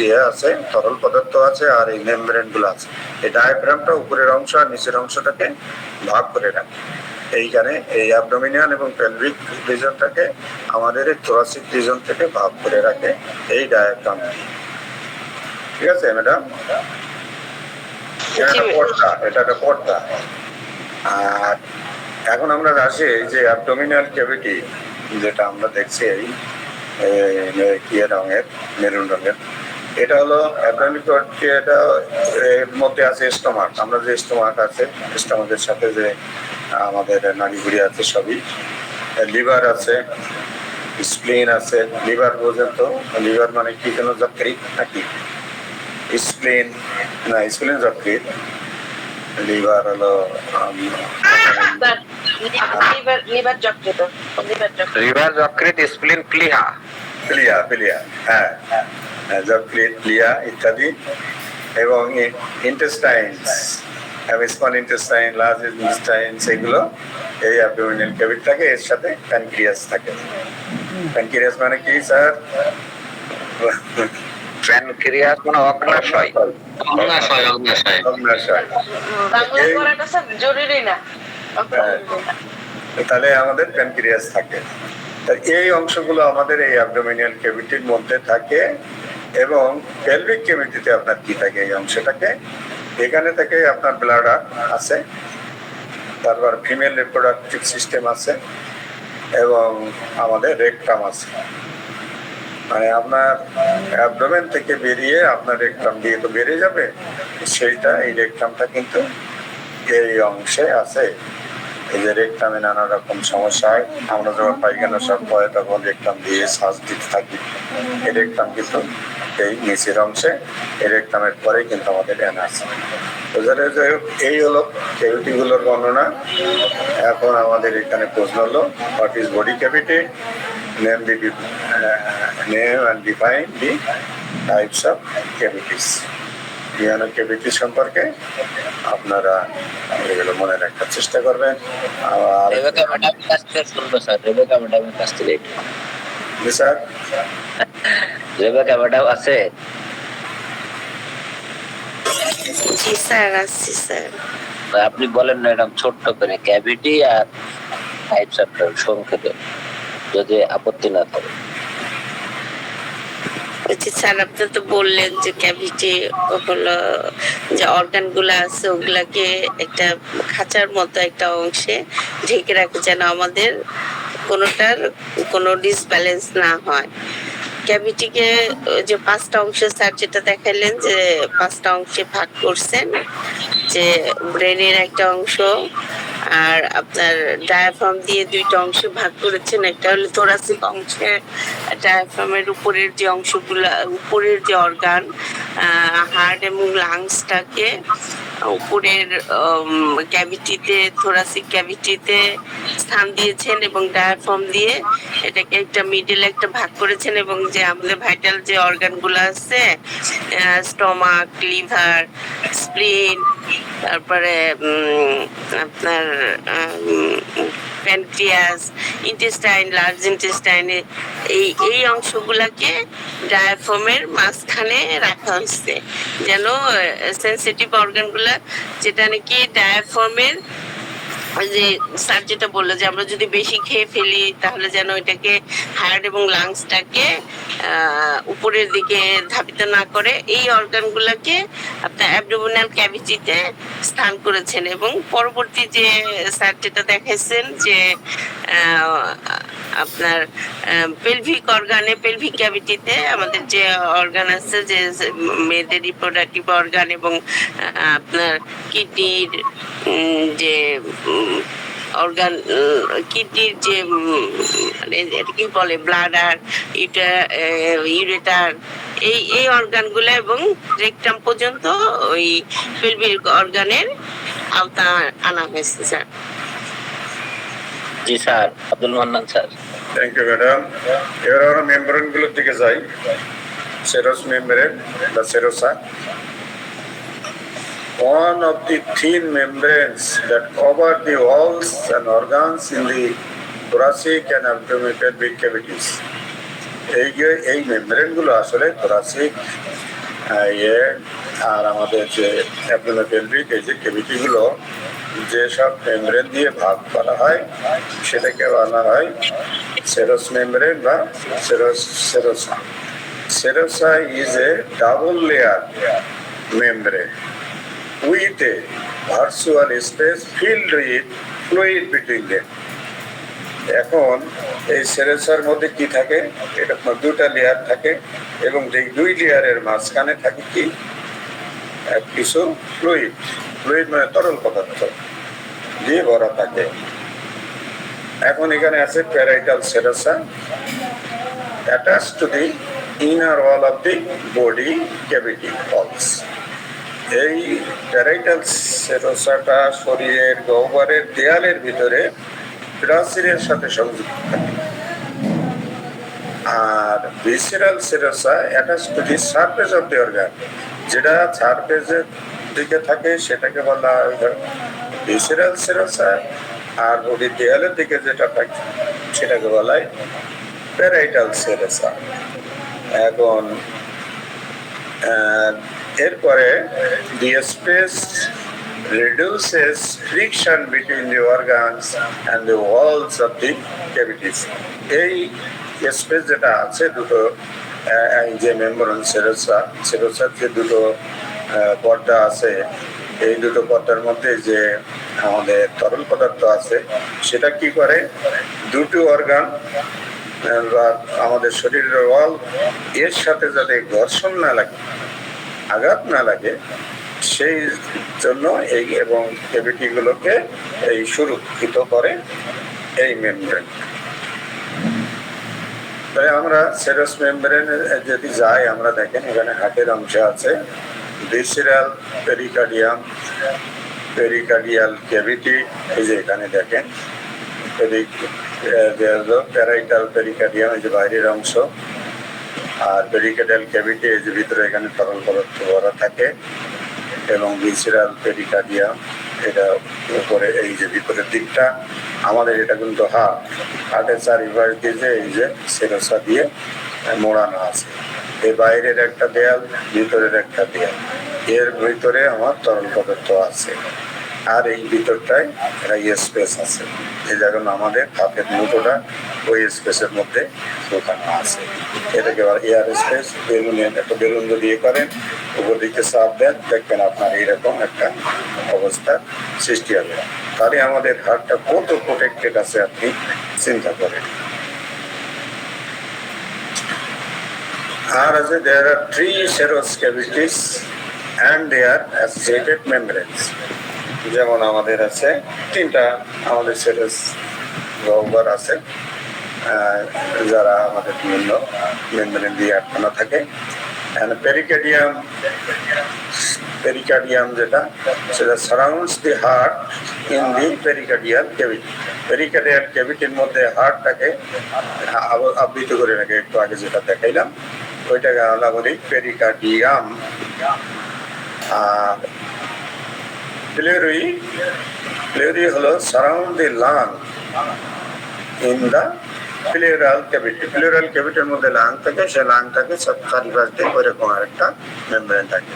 ইয়ে আছে, তরল পদার্থ আছে, আর এই মেমব্রেন গুলো আছে। এই ডায়াফ্রামটা উপরের অংশ আর নিচের অংশটাকে ভাগ করে রাখে। এইখানে এই অ্যাবডোমিনাল এবং পেলভিক রিজনটাকে আমাদের এই থোরাসিক রিজন থেকে ভাগ করে রাখে এই ডায়াফ্রাম। ঠিক আছে ম্যাডাম? এটা একটা পর্দা। আর এখন আমরা আসি এই যে অ্যাবডোমিনাল ক্যাভিটি যেটা আমরা দেখছি এই রঙের, মেরুন রঙের, এটা হলো অ্যাবডোমিনাল ক্যাভিটি। এটা এর মধ্যে আছে স্টোমাক। আমরা যে স্টোমাক আছে, স্টোমাকের সাথে যে আমাদের নাড়িভুঁড়ি আছে সবই। লিভার আছে, স্প্লিন আছে। লিভার বোঝেন তো? লিভার মানে কি, কোনো যকৃৎ নাকি? স্প্লিন না, স্প্লিন যকৃৎ। লিভার হলো লিভার, যকৃৎ, স্প্লিন, প্লিহা। হ্যাঁ, যকৃৎ, প্লিহা ইত্যাদি। এবং ইন্টেস্টাইনস, স্মল ইন্টেস্টাইন, লার্জ ইন্টেস্টাইন, সেগুলো এই অ্যাবডোমিনাল ক্যাভিটি থাকে। এর সাথে প্যানক্রিয়াস থাকে। প্যানক্রিয়াস মানে কি স্যার? প্যানক্রিয়াস মানে অগ্নাশয়। তাহলে আমাদের প্যানক্রিয়াস থাকে। এই অংশগুলো আমাদের এই অ্যাবডোমিনাল ক্যাভিটির মধ্যে থাকে। এবং পেলভিক ক্যাভিটিতে আপনার কি থাকে? এই অংশটাকে এখানে থেকে আপনার ব্লাডার আছে, তারপর ফিমেল রিপ্রোডাক্টিভ সিস্টেম আছে, এবং আমাদের রেকটাম আছে। মানে আপনার অ্যাবডোমেন থেকে বেরিয়ে আপনার রেকটাম দিয়ে তো বেরিয়ে যাবে, সেইটা এই রেকটামটা কিন্তু এই অংশে আছে। এই যে রেকটামে নানা রকম সমস্যা হয়, আমরা যখন পায়খানা সব হয় তখন রেকটাম দিয়ে শ্বাস দিতে থাকি। এই রেকটাম কিন্তু এই নিচের অংশে এই রেকটামের পরেই কিন্তু আমাদের অ্যানাস। এই হলো ক্যাভিটিগুলোর বর্ণনা। এখন আমাদের এখানে প্রশ্ন হলো what is body cavity, name and define the types of cavities. Cavity সম্পর্কে আপনারা এগুলো মনে রাখার চেষ্টা করবেন। আর রেবেকা ম্যাডামের কাছ থেকে শুনবো স্যার, রেবেকা ম্যাডামের কাছ থেকে। স্যার রেবেকা ম্যাডাম আছে? জি স্যার, আসছি স্যার। আপনি বলেন না এরকম ছোট্ট করে ক্যাভিটি আর টাইপস অফ সংক্ষেপে, যদি আপত্তি না থাকে। বলছি স্যার, আপনি তো বললেন যে ক্যাভিটি হলো যে অর্গান গুলা আছে ওগুলাকে একটা খাঁচার মতো একটা অংশে ঢেকে রাখে যেন আমাদের কোনোটার কোনো ডিসব্যালেন্স না হয়। ক্যাভিটিকে যে 5টা অংশ স্যার যেটা দেখাইলেন যে 5টা অংশে ভাগ করছেন, যে ব্রেনের একটা অংশ আর আপনার ডায়াফ্রাম দিয়ে 2টা অংশ ভাগ করেছেন। একটা হলো থোরাসিক অংশে, ডায়াফ্রামের উপরের যে অংশগুলা, উপরের যে অর্গান হার্ট এবং লাংসটাকে উপরের ক্যাভিটিতে, থোরাসিক ক্যাভিটিতে স্থান দিয়েছেন এবং ডায়াফ্রাম দিয়ে এটাকে একটা মিডল একটা ভাগ করেছেন। এবং যে আমাদের ভাইটাল যে অর্গানগুলো আছে, স্টমাক, লিভার, স্প্লিন, তারপরে আপনার প্যানক্রিয়াস, ইন্টেস্টাইন, লার্জ ইন্টেস্টাইন, এই অংশগুলাকে ডায়াফ্রামের মাঝখানে রাখা হয়েছে যেন সেন্সিটিভ অর্গানগুলা, যেটা নাকি ডায়াফ্রামের যে স্যার যেটা বললো যে আমরা যদি বেশি খেয়ে ফেলি তাহলে যেন এটাকে হার্ট এবং লাংসটাকে উপরের দিকে ধাবিত না করে, এই অর্গানগুলোকে আপনার অ্যাবডোমিনাল ক্যাভিটিতে স্থান করেছেন। এবং পরবর্তী যে স্যার যেটা দেখাইছেন যে আপনার পেলভিক অর্গানে, পেলভিক ক্যাভিটিতে আমাদের যে অর্গান আছে, যে মেয়েদের রিপ্রোডাক্টিভ অর্গান এবং আপনার কিডনির যে অর্গান, কিডনির যে মানে কি বলে ব্লাডার, ইউরেটার, এই অর্গানগুলো এবং রেকটাম পর্যন্ত ওই পেলভিক অর্গানের আওতা আনা হয়েছে স্যার। জি sir, Abdul Mannan sir. Thank you madam. এবার আমরা মেমব্রেন গুলোর দিকে যাই। সেরস মেমব্রেন বা serosa, one of the thin membranes that cover the walls and organs in the thoracic and abdominal pelvic cavities. এই মেমব্রেন গুলো আসলে thoracic আর আমাদের যে abdominal pelvic এই যে ক্যাভিটি গুলো যেসব মেমব্রেন দিয়ে ভাগ করা হয় সেটাকে বলা হয় সেরস মেমব্রেন বা serosa. Serosa is a double layer membrane with a virtual space filled with fluid between them. এখন এই সেরোসার মধ্যে কি থাকে? এটা 2টা লেয়ার থাকে এবং এই 2 লেয়ারের মাঝখানে থাকে কি কিছু ফ্লুইড মানে তরল পদার্থ দিয়ে ভরা থাকে। এখন এখানে আছে parietal serosa attached to the inner wall of the body cavity walls. এই প্যারাইটাল সেরোসাটা শরীরের গহ্বরের দেয়ালের ভিতরে প্রাচীরের সাথে সংযুক্ত থাকে। আর visceral serosa attached to the surface of the organ, যেটা সারফেসের দিকে থাকে সেটাকে বলা হয় ভিসেরাল সেরোসা, আর বডি দেয়ালের দিকে যেটা থাকে সেটাকে বলা হয় প্যারাইটাল সেরোসা। এখন এরপরে the space reduces friction between the organs and the walls of the cavities. এই স্পেস যেটা আছে দুটো যে মেমব্রেন সেরোসার যে দুটো পর্দা আছে, এই দুটো পর্দার মধ্যে যে আমাদের তরল পদার্থ আছে সেটা কি করে, দুটো অর্গান বা আমাদের শরীরের ওয়াল এর সাথে যাতে ঘর্ষণ না লাগে, আঘাত না লাগে, সেই জন্য এই এবং ক্যাভিটিগুলোকে এই সুরক্ষিত করে এই মেমব্রেন। তাই আমরা সেরাস মেমব্রেনে যদি যাই, আমরা দেখেন এখানে হার্টের অংশ আছে, ভিসেরাল পেরিকার্ডিয়াম, পেরিকার্ডিয়াল ক্যাভিটি, এই যে এখানে দেখেন প্যারাইটাল পেরিকার্ডিয়াম, এই যে বাইরের অংশ, আর পেরিকার্ডিয়াল ক্যাভিটি এই যে ভিতরে এখানে তরল পদার্থ ভরা থাকে, এবং ভিসেরাল পেরিকার্ডিয়াম এটা উপরে এই যে ভিতরের দিকটা আমাদের, এটা কিন্তু হার্টের চারিপাশ দিয়ে যে এই যে সেরসা দিয়ে মোড়ানো আছে। এই বাইরের একটা দেয়াল, ভিতরের একটা দেয়াল, এর ভিতরে আমার তরল পদার্থ আছে, আর এই ভিতরটায় একটা স্পেস আছে। এই যখন আমাদের হাতের মুঠোটা ওই স্পেসের মধ্যে ঢোকানো আছে, এটাকে এয়ার স্পেস। বেলুনের একটা বেলুন যদি করেন, উপর দিকে চাপ দেন, দেখবেন আপনার এইরকম একটা অবস্থার সৃষ্টি হবে। তাহলে আমাদের হার্টটা কত প্রোটেক্টেড আছে আপনি চিন্তা করেন। আর আছে there are 3 serous cavities and their associated membranes। যেমন আমাদের আছে 3টা আমাদের সেরাস গহ্বর আছে, যারা আমাদের বিভিন্ন মেমব্রেন দিয়ে আটকানো থাকে। পেরিকার্ডিয়াম, পেরিকার্ডিয়াম যেটা সেটা surrounds the heart in the pericardial cavity. Pericardial ক্যাভিটির মধ্যে হার্টটাকে আবৃত করে রাখে, একটু আগে যেটা দেখাইলাম ওইটাকে আমরা বলি পেরিকার্ডিয়াম। আর প্লেউরি হলো surround the lung in the pleural cavity. Pleural ক্যাভিটির মধ্যে লাং থাকে, সে লাংটাকে চারিপাশ দিয়ে ওইরকম একটা মেমব্রেন থাকে।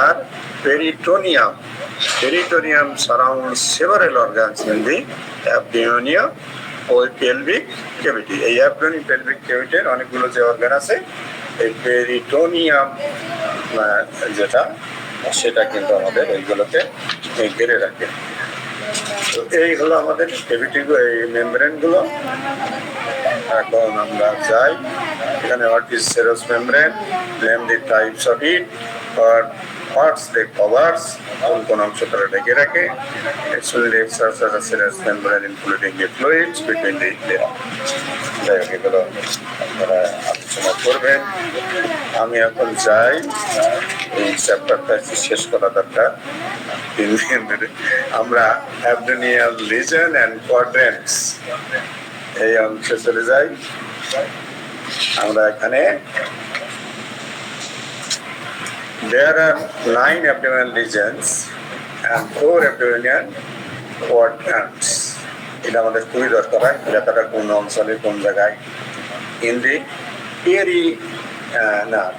আর peritoneum surround several organs in the abdominal ও পেলভিক ক্যাভিটি। এই অ্যাবডোমিনাল পেলভিক ক্যাভিটির অনেকগুলো যে অর্গান আছে, এই পেরিটোনিয়াম যেটা সেটা কিন্তু আমাদের এইগুলোকে ঘিরে রাখে। তো এই হলো আমাদের ক্যাভিটি, এই মেমব্রেন গুলো। এখন আমরা যাই এখানে, what is serous membrane, name the types of it, parts they covers, কোন অংশ তারা ঢেকে রাখে। Actually exerts as a serous membrane including the fluids between the layer। যাই হোক, এগুলো আপনারা আলোচনা করবেন। আমি এখন যাই, এই চ্যাপ্টারটা শেষ করা দরকার। আমরা অ্যাবডোমিনাল রিজন অ্যান্ড কোয়াড্রেন্টস এই অংশে চলে যাই। আমরা এখানে there are 9 abdominal regions and 4 abdominal quadrants। এটা আমাদের খুবই দরকার হয়, লেখাটা কোন অঞ্চলে কোন জায়গায়। ইন দি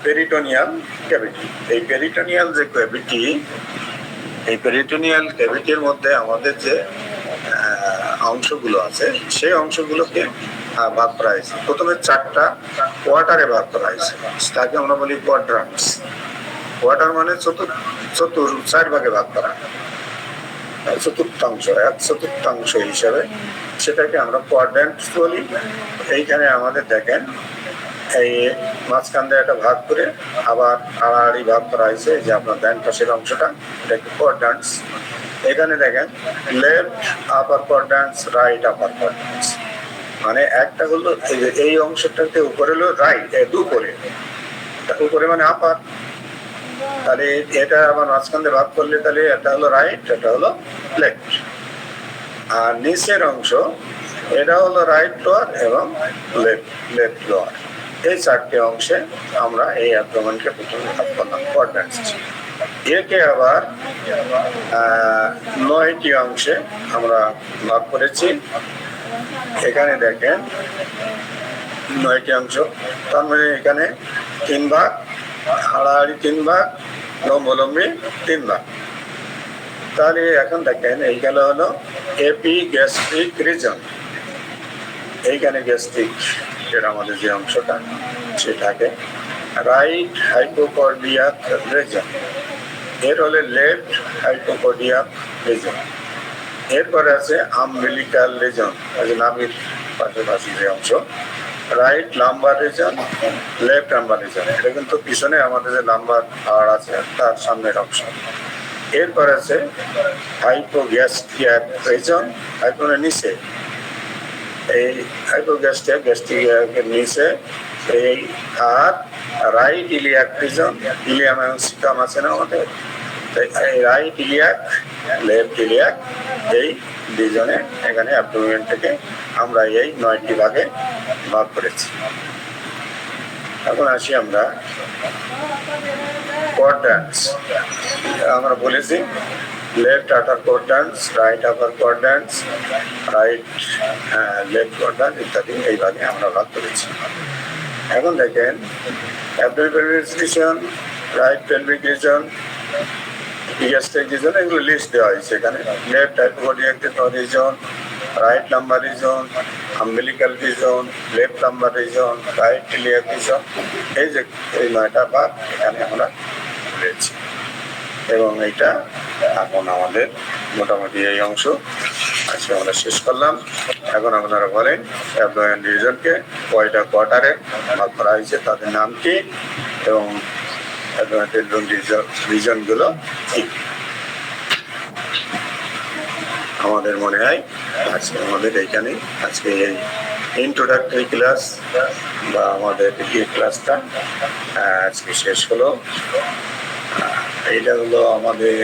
পেরিটোনিয়াল ক্যাভিটি, এই পেরিটোনিয়াল যে ক্যাভিটি, এই পেরিটোনিয়াল ক্যাভিটির মধ্যে আমাদের যে অংশগুলো আছে, সেই অংশগুলোকে ভাগ করা হয়েছে। প্রথমে 4টা কোয়ার্টারে ভাগ করা হয়েছে, তাকে আমরা বলি কোয়াড্রান্টস। কোয়ার্টার মানে 4 ভাগে ভাগ করা, চতুর্থাংশ, 1/4 হিসাবে সেটাকে আমরা কোয়াড্রান্টস বলি। এইখানে আমাদের দেখেন এই মাঝখান দিয়ে একটা ভাগ করে আবার আড়াআড়ি ভাগ করা হয়েছে, যে আপনার ডান পাশের অংশটা, এটাকে কোয়াড্রান্টস। এখানে দেখেন লেফট আপার কোয়াড্রান্টস, রাইট আপার কোয়াড্রান্টস। মানে একটা হলো এই অংশটাতে উপরে হলো রাইট, উপরে মানে আপার, তাহলে এটা আবার মাঝখান দিয়ে ভাগ করলে তাহলে এটা হলো রাইট, এটা হলো লেফট। আর নিচের অংশ এটা হলো রাইট লোয়ার এবং লেফট লোয়ার। এই 4টে অংশে আমরা এই অ্যাবডোমেনকে প্রথমে ভাগ করলাম কোয়াড্রান্টস। একে আবার 9টি অংশে আমরা ভাগ করেছি। এখানে দেখেন 9টি অংশ, তার মানে এখানে 3 ভাগ, আড়াআড়ি 3 ভাগ, লম্বলম্বী 3 ভাগ। তাহলে এখন দেখেন এইগুলো হলো এপিগ্যাস্ট্রিক রিজন। এইখানে গ্যাস্ট্রিক এর আমাদের যে অংশটা সেটাকে রাইট হাইপোকার্ডিয়াক রিজন, এর হলে লেফট হাইপোকার্ডিয়াক রিজন। এরপরে আছে আমবিলিকাল রিজন, নাভির পাশাপাশি যে অংশ, right lumbar reason, left lumbar reason. এটা কিন্তু পিছনে আমাদের যে লাম্বার হাড় আছে তার সামনের অংশ। এরপর আছে হাইপোগ্যাস্ট্রিয়াক রিজন, হাইপোনের নিচে, এই হাইপোগ্যাস্ট্রিকের নিচে এই আর রাইট ইলিয়াক রিজন, ইলিয়াম এবং সিকাম আছে না আমাদের, এই রাইট ইলিয়াক লেফট ইলিয়াক এই দুজনে এখানে অ্যাবডোমেন থেকে আমরা এই 9টি ভাগে ভাগ করেছি। এখন আসি আমরা কোয়াড্র্যান্টস। আমরা বলেছি left upper quadrants, right upper quadrants, right left quadrant ইত্যাদি এই ভাগে আমরা ভাগ করেছি। এখন দেখেন abdominal region, right pelvic region, gastric region, এগুলো লিস্ট দেওয়া হয়েছে এখানে। Left hypochondriac region, right lumbar region, umbilical region, left lumbar region, right iliac region, এই যে এই 9টা ভাগ এখানে আমরা রয়েছি। এবং এইটা এখন আমাদের মোটামুটি এই অংশ আজকে আমরা শেষ করলাম। এখন আপনারা বলেন অ্যাবডোমেন রিজনকে কয়টা কোয়ার্টারে ভাগ করা হয়েছে, তাদের নাম কি এবং অ্যাবডোমেন রিজনগুলো কি। আমাদের মনে হয় আজকে আমাদের এইখানে আজকে এই ইন্ট্রোডাক্টরি ক্লাস বা আমাদের এই ক্লাসটা আজকে শেষ হলো। এইটা হলো আমাদের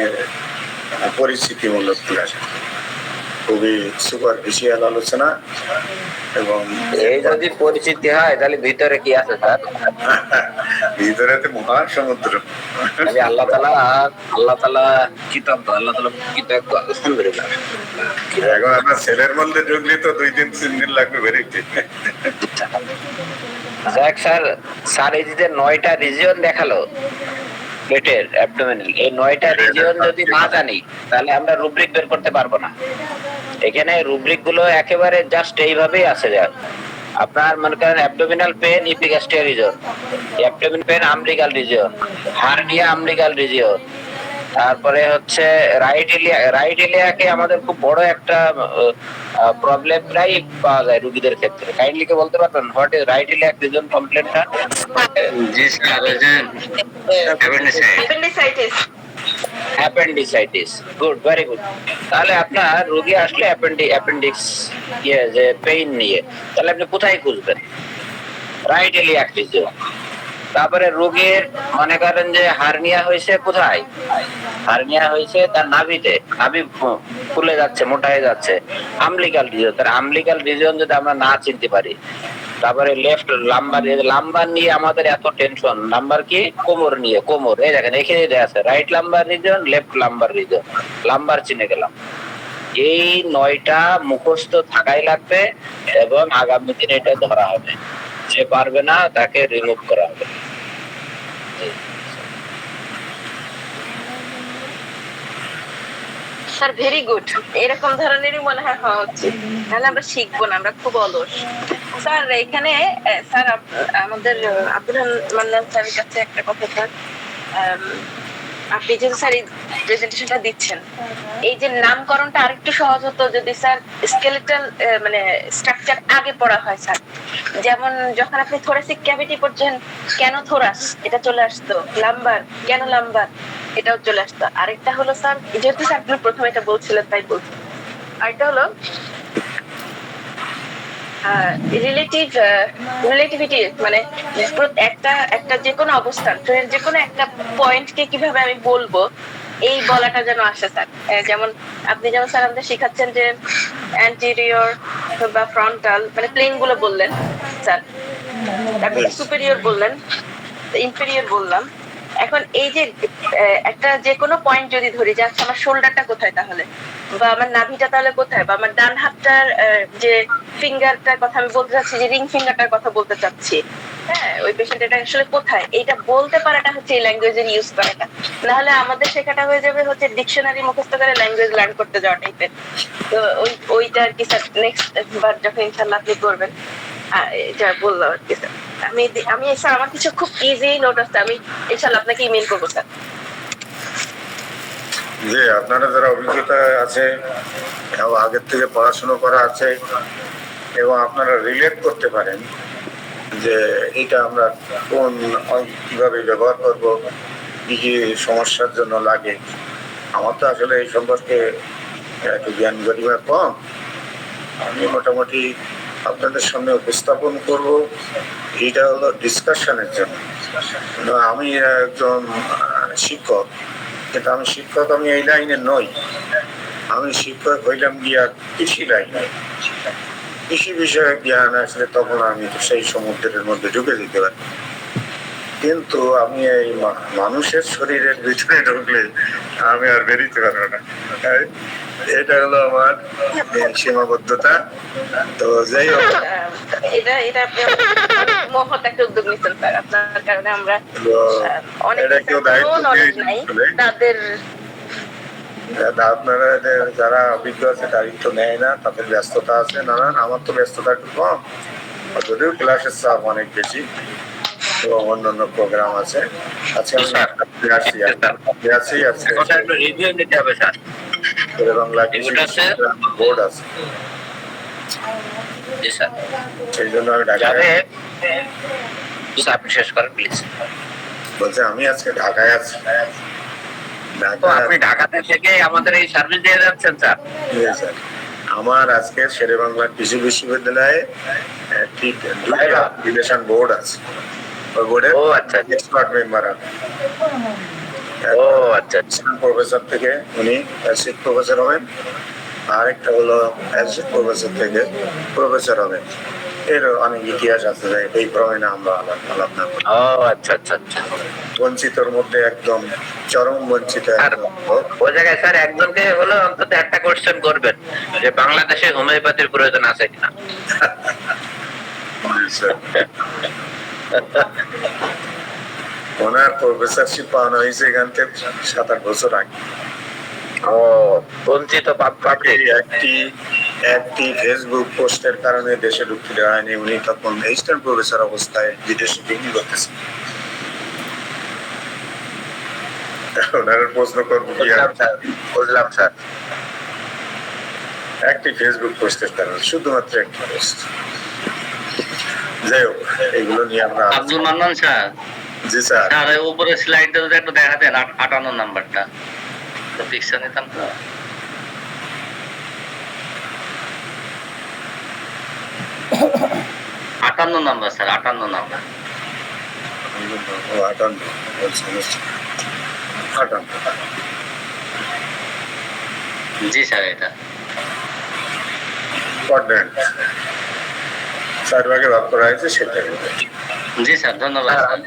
পরিস্থিতিমূলক ক্লাস, খুবই সুপারফিশিয়াল আলোচনা। এবং এই যদি পরিচিতি হয় তাহলে ভিতরে কি আছে স্যার? ভিতরে তো মহাসমুদ্র। আল্লাহ তাআলা কৃতজ্ঞ, আল্লাহ তাআলা কৃতজ্ঞ, আলহামদুলিল্লাহ। এখন আপনার ছেলের মধ্যে ঢুকলে তো 2-3 দিন লাগবে বেরোতে। যাক স্যার এই যে 9টা রিজিয়ন দেখালো পেটের অ্যাবডোমিনাল, এই 9টা রিজিয়ন যদি না জানি তাহলে আমরা রুব্রিক বের করতে পারবো না। এখানে রুব্রিক গুলো একেবারে জাস্ট এইভাবেই আছে। আপনার মনে করেন abdominal pain epigastric region, abdomen pain umbilical region, hernia umbilical region, তারপরে হচ্ছে রাইট ইলিয়াকে আমাদের খুব বড় একটা প্রবলেম প্রায় পাওয়া যায় রোগীদের ক্ষেত্রে। কাইন্ডলি কে বলতে পারবেন what is right iliac region কমপ্লেন্টটা? জি sir, appendicitis. Appendicitis, good, very good. তাহলে আপনার রোগী আসলে অ্যাপেন্ডিক্স যে পেইন নিয়ে, তাহলে আপনি কোথায় খুঁজবেন? Right iliac reason. তারপরে রোগীর মনে করেন যে হার্নিয়া হয়েছে, কোথায় হার্নিয়া হয়েছে? তার নাভিতে, নাভি ফুলে যাচ্ছে, মোটা হয়ে যাচ্ছে, আমব্লিকাল রিজন। তার আমব্লিকাল রিজন যদি আমরা না চিনতে পারি, তারপরে লেফট লাম্বার নিয়ে আমাদের এত টেনশন। লাম্বার কি? কোমর নিয়ে, কোমর এই দেখেন এখানে দেয়া আছে right lumbar reason, left lumbar reason, lumber চিনে গেলাম। এই 9টা মুখস্থ থাকাই লাগবে এবং আগামী দিন এটা ধরা হবে। যে পারবে না তাকে রিমুভ করা হবে। স্যার ভেরি গুড, এরকম ধরনেরই মনে হয় হওয়া উচিত, নাহলে আমরা শিখবো না, আমরা খুব অলস। স্যার এখানে স্যার আমাদের আব্দুল মান্নান স্যারের কাছে একটা কথা স্যার, আপনি যেহেতু স্যার এই প্রেজেন্টেশনটা দিচ্ছেন, এই যে নামকরণটা আরেকটু সহজ হতো যদি স্যার স্কেলেটাল মানে স্ট্রাকচার আগে পড়া হয় স্যার। যেমন যখন আপনি থোরাসিক ক্যাভিটি পড়ছেন, কেন থোরাস এটা চলে আসতো, লাম্বার কেন লাম্বার এটাও চলে আসতো। আরেকটা হলো স্যার, যেহেতু স্যার আপনি প্রথমে এটা বলছিলেন তাই বলছি, আরেকটা হলো রিলেটিভিটি, মানে একটা যে কোনো অবস্থান, যে কোনো একটা পয়েন্টকে কিভাবে আমি বলবো এই বলাটা যেন আসে স্যার। যেমন আপনি যেমন স্যার আমাদের শিখাচ্ছেন যে অ্যান্টেরিয়র বা ফ্রন্টাল, মানে প্লেন গুলো বললেন স্যার, তারপরে সুপেরিয়র বললেন, ইনফেরিয়র বললাম। এখন এই যে একটা যে কোনো পয়েন্ট যদি ধরি, যে আচ্ছা আমার শোল্ডারটা কোথায় তাহলে, বা আমার নাভিটা তাহলে কোথায়, বা আমার ডান হাতটার যে ফিঙ্গারটার কথা আমি বলতে চাচ্ছি, যে রিং ফিঙ্গারটার কথা বলতে চাচ্ছি, হ্যাঁ ওই পেশেন্ট এটা আসলে কোথায়, এইটা বলতে পারাটা হচ্ছে এই ল্যাঙ্গুয়েজের ইউজ করাটা। নাহলে আমাদের শেখাটা হয়ে যাবে হচ্ছে ডিকশনারি মুখস্থ করে ল্যাঙ্গুয়েজ লার্ন করতে যাওয়া টাইপের। তো ওইটা আর কি স্যার নেক্সট বার যখন ইনশাল্লাহ আপনি করবেন এটা বললাম আর কি স্যার। আমি স্যার আমার কিছু খুব ইজি নোট আছে, আমি ইনশাল্লাহ আপনাকে ইমেল করবো স্যার। যে আপনারা যারা অভিজ্ঞতা আছে এবং আগের থেকে পড়াশোনা করা আছে এবং আপনারা রিলেট করতে পারেন যে এটা আমরা কোন কিভাবে ব্যবহার করব, কি কি সমস্যার জন্য লাগে। আমার তো আসলে এই সম্পর্কে একটু জ্ঞান গরিমা কম, আমি মোটামুটি আপনাদের সামনে উপস্থাপন করব। এটা হলো ডিসকাশনের জন্য। আমি একজন শিক্ষক, কিন্তু আমি শিক্ষক, আমি এই লাইনে নই। আমি শিক্ষক হইলাম গিয়া কৃষি লাইনে। কৃষি বিষয়ে জ্ঞান আসলে তখন আমি সেই সমুদ্রের মধ্যে ঢুকে দিতে পারি, কিন্তু আমি এই মানুষের শরীরের ভিতরে ঢুকলে আমি আর বেরিতে পারবো না। এটা হলো আমার সীমাবদ্ধতা। তো যাই হোক, এটা এটা আপনি অনেক মহৎ একটা উদ্যোগ নিচ্ছেন স্যার। আপনার কারণে আমরা অনেক এটা কেউ দায়িত্ব নলেজ নাই তাদের। আপনারা যারা অভিজ্ঞ আছে দায়িত্ব নেয় না, তাদের ব্যস্ততা আছে নানান। আমার তো ব্যস্ততা একটু কম, যদিও ক্লাসের চাপ অনেক বেশি এবং অন্যান্য প্রোগ্রাম আছে। আজকে আমি রিভিউ নিতে হবে স্যার। বাংলা বোর্ড আছে, জি স্যার। সেই জন্য আমি ঢাকায় আপনি শেষ করেন প্লিজ। বলছি আমি আজকে ঢাকায় আছি। তো আপনি ঢাকাতে থেকে আমাদের এই সার্ভিস দিয়ে যাচ্ছেন স্যার? স্যার, আমার আজকে শেরে বাংলা কৃষি বিশ্ববিদ্যালয়ে একটি রিলেশন বোর্ড আছে। ওই বোর্ডে এক্সপার্ট মেম্বার আছে। ও আচ্ছা আচ্ছা। প্রফেসর থেকে উনি অ্যাসিস্ট প্রফেসর হবেন, আরেকটা হলো অ্যাসিস্ট প্রফেসর থেকে প্রফেসর হবেন। এর অনেক ইতিহাস আছে, এই ক্রমে আমরা আলাদা। ও আচ্ছা আচ্ছা আচ্ছা। বঞ্চিতর মধ্যে একদম চরম বঞ্চিত। ওই জায়গায় স্যার একজনকে হলো অন্তত একটা কোশ্চেন করবেন যে বাংলাদেশে হোমিওপ্যাথির প্রয়োজন আছে কিনা। ওনার প্রফেসরশিপ পাওয়ানো হয়েছে এখান থেকে 7-8 বছর আগে। ও বঞ্চিত একটি ফেসবুক পোস্টের কারণে দেশে ঢুকতে দেওয়া হয়নি। উনি তখন অ্যাসিস্ট্যান্ট প্রফেসর অবস্থায় বিদেশে ডিগ্রি করতেছেন। ওনার প্রশ্ন করবো কি? বুঝলাম স্যার। একটি ফেসবুক পোস্টের কারণে, শুধুমাত্র একটি পোস্ট। যাই হোক, এগুলো নিয়ে আমরা। আব্দুল মান্নান স্যার। জি স্যার। স্যার উপরে স্লাইডটা যদি একটু দেখা দেন 58 নাম্বারটা, তো পিকচার নিতাম তো। 58 নাম্বার স্যার, 58 নাম্বার। 58 জি স্যার, এটা কোয়াড্রেন্ট 4 ভাগে ভাগ করা হয়েছে সেটা। জি স্যার, ধন্যবাদ স্যার।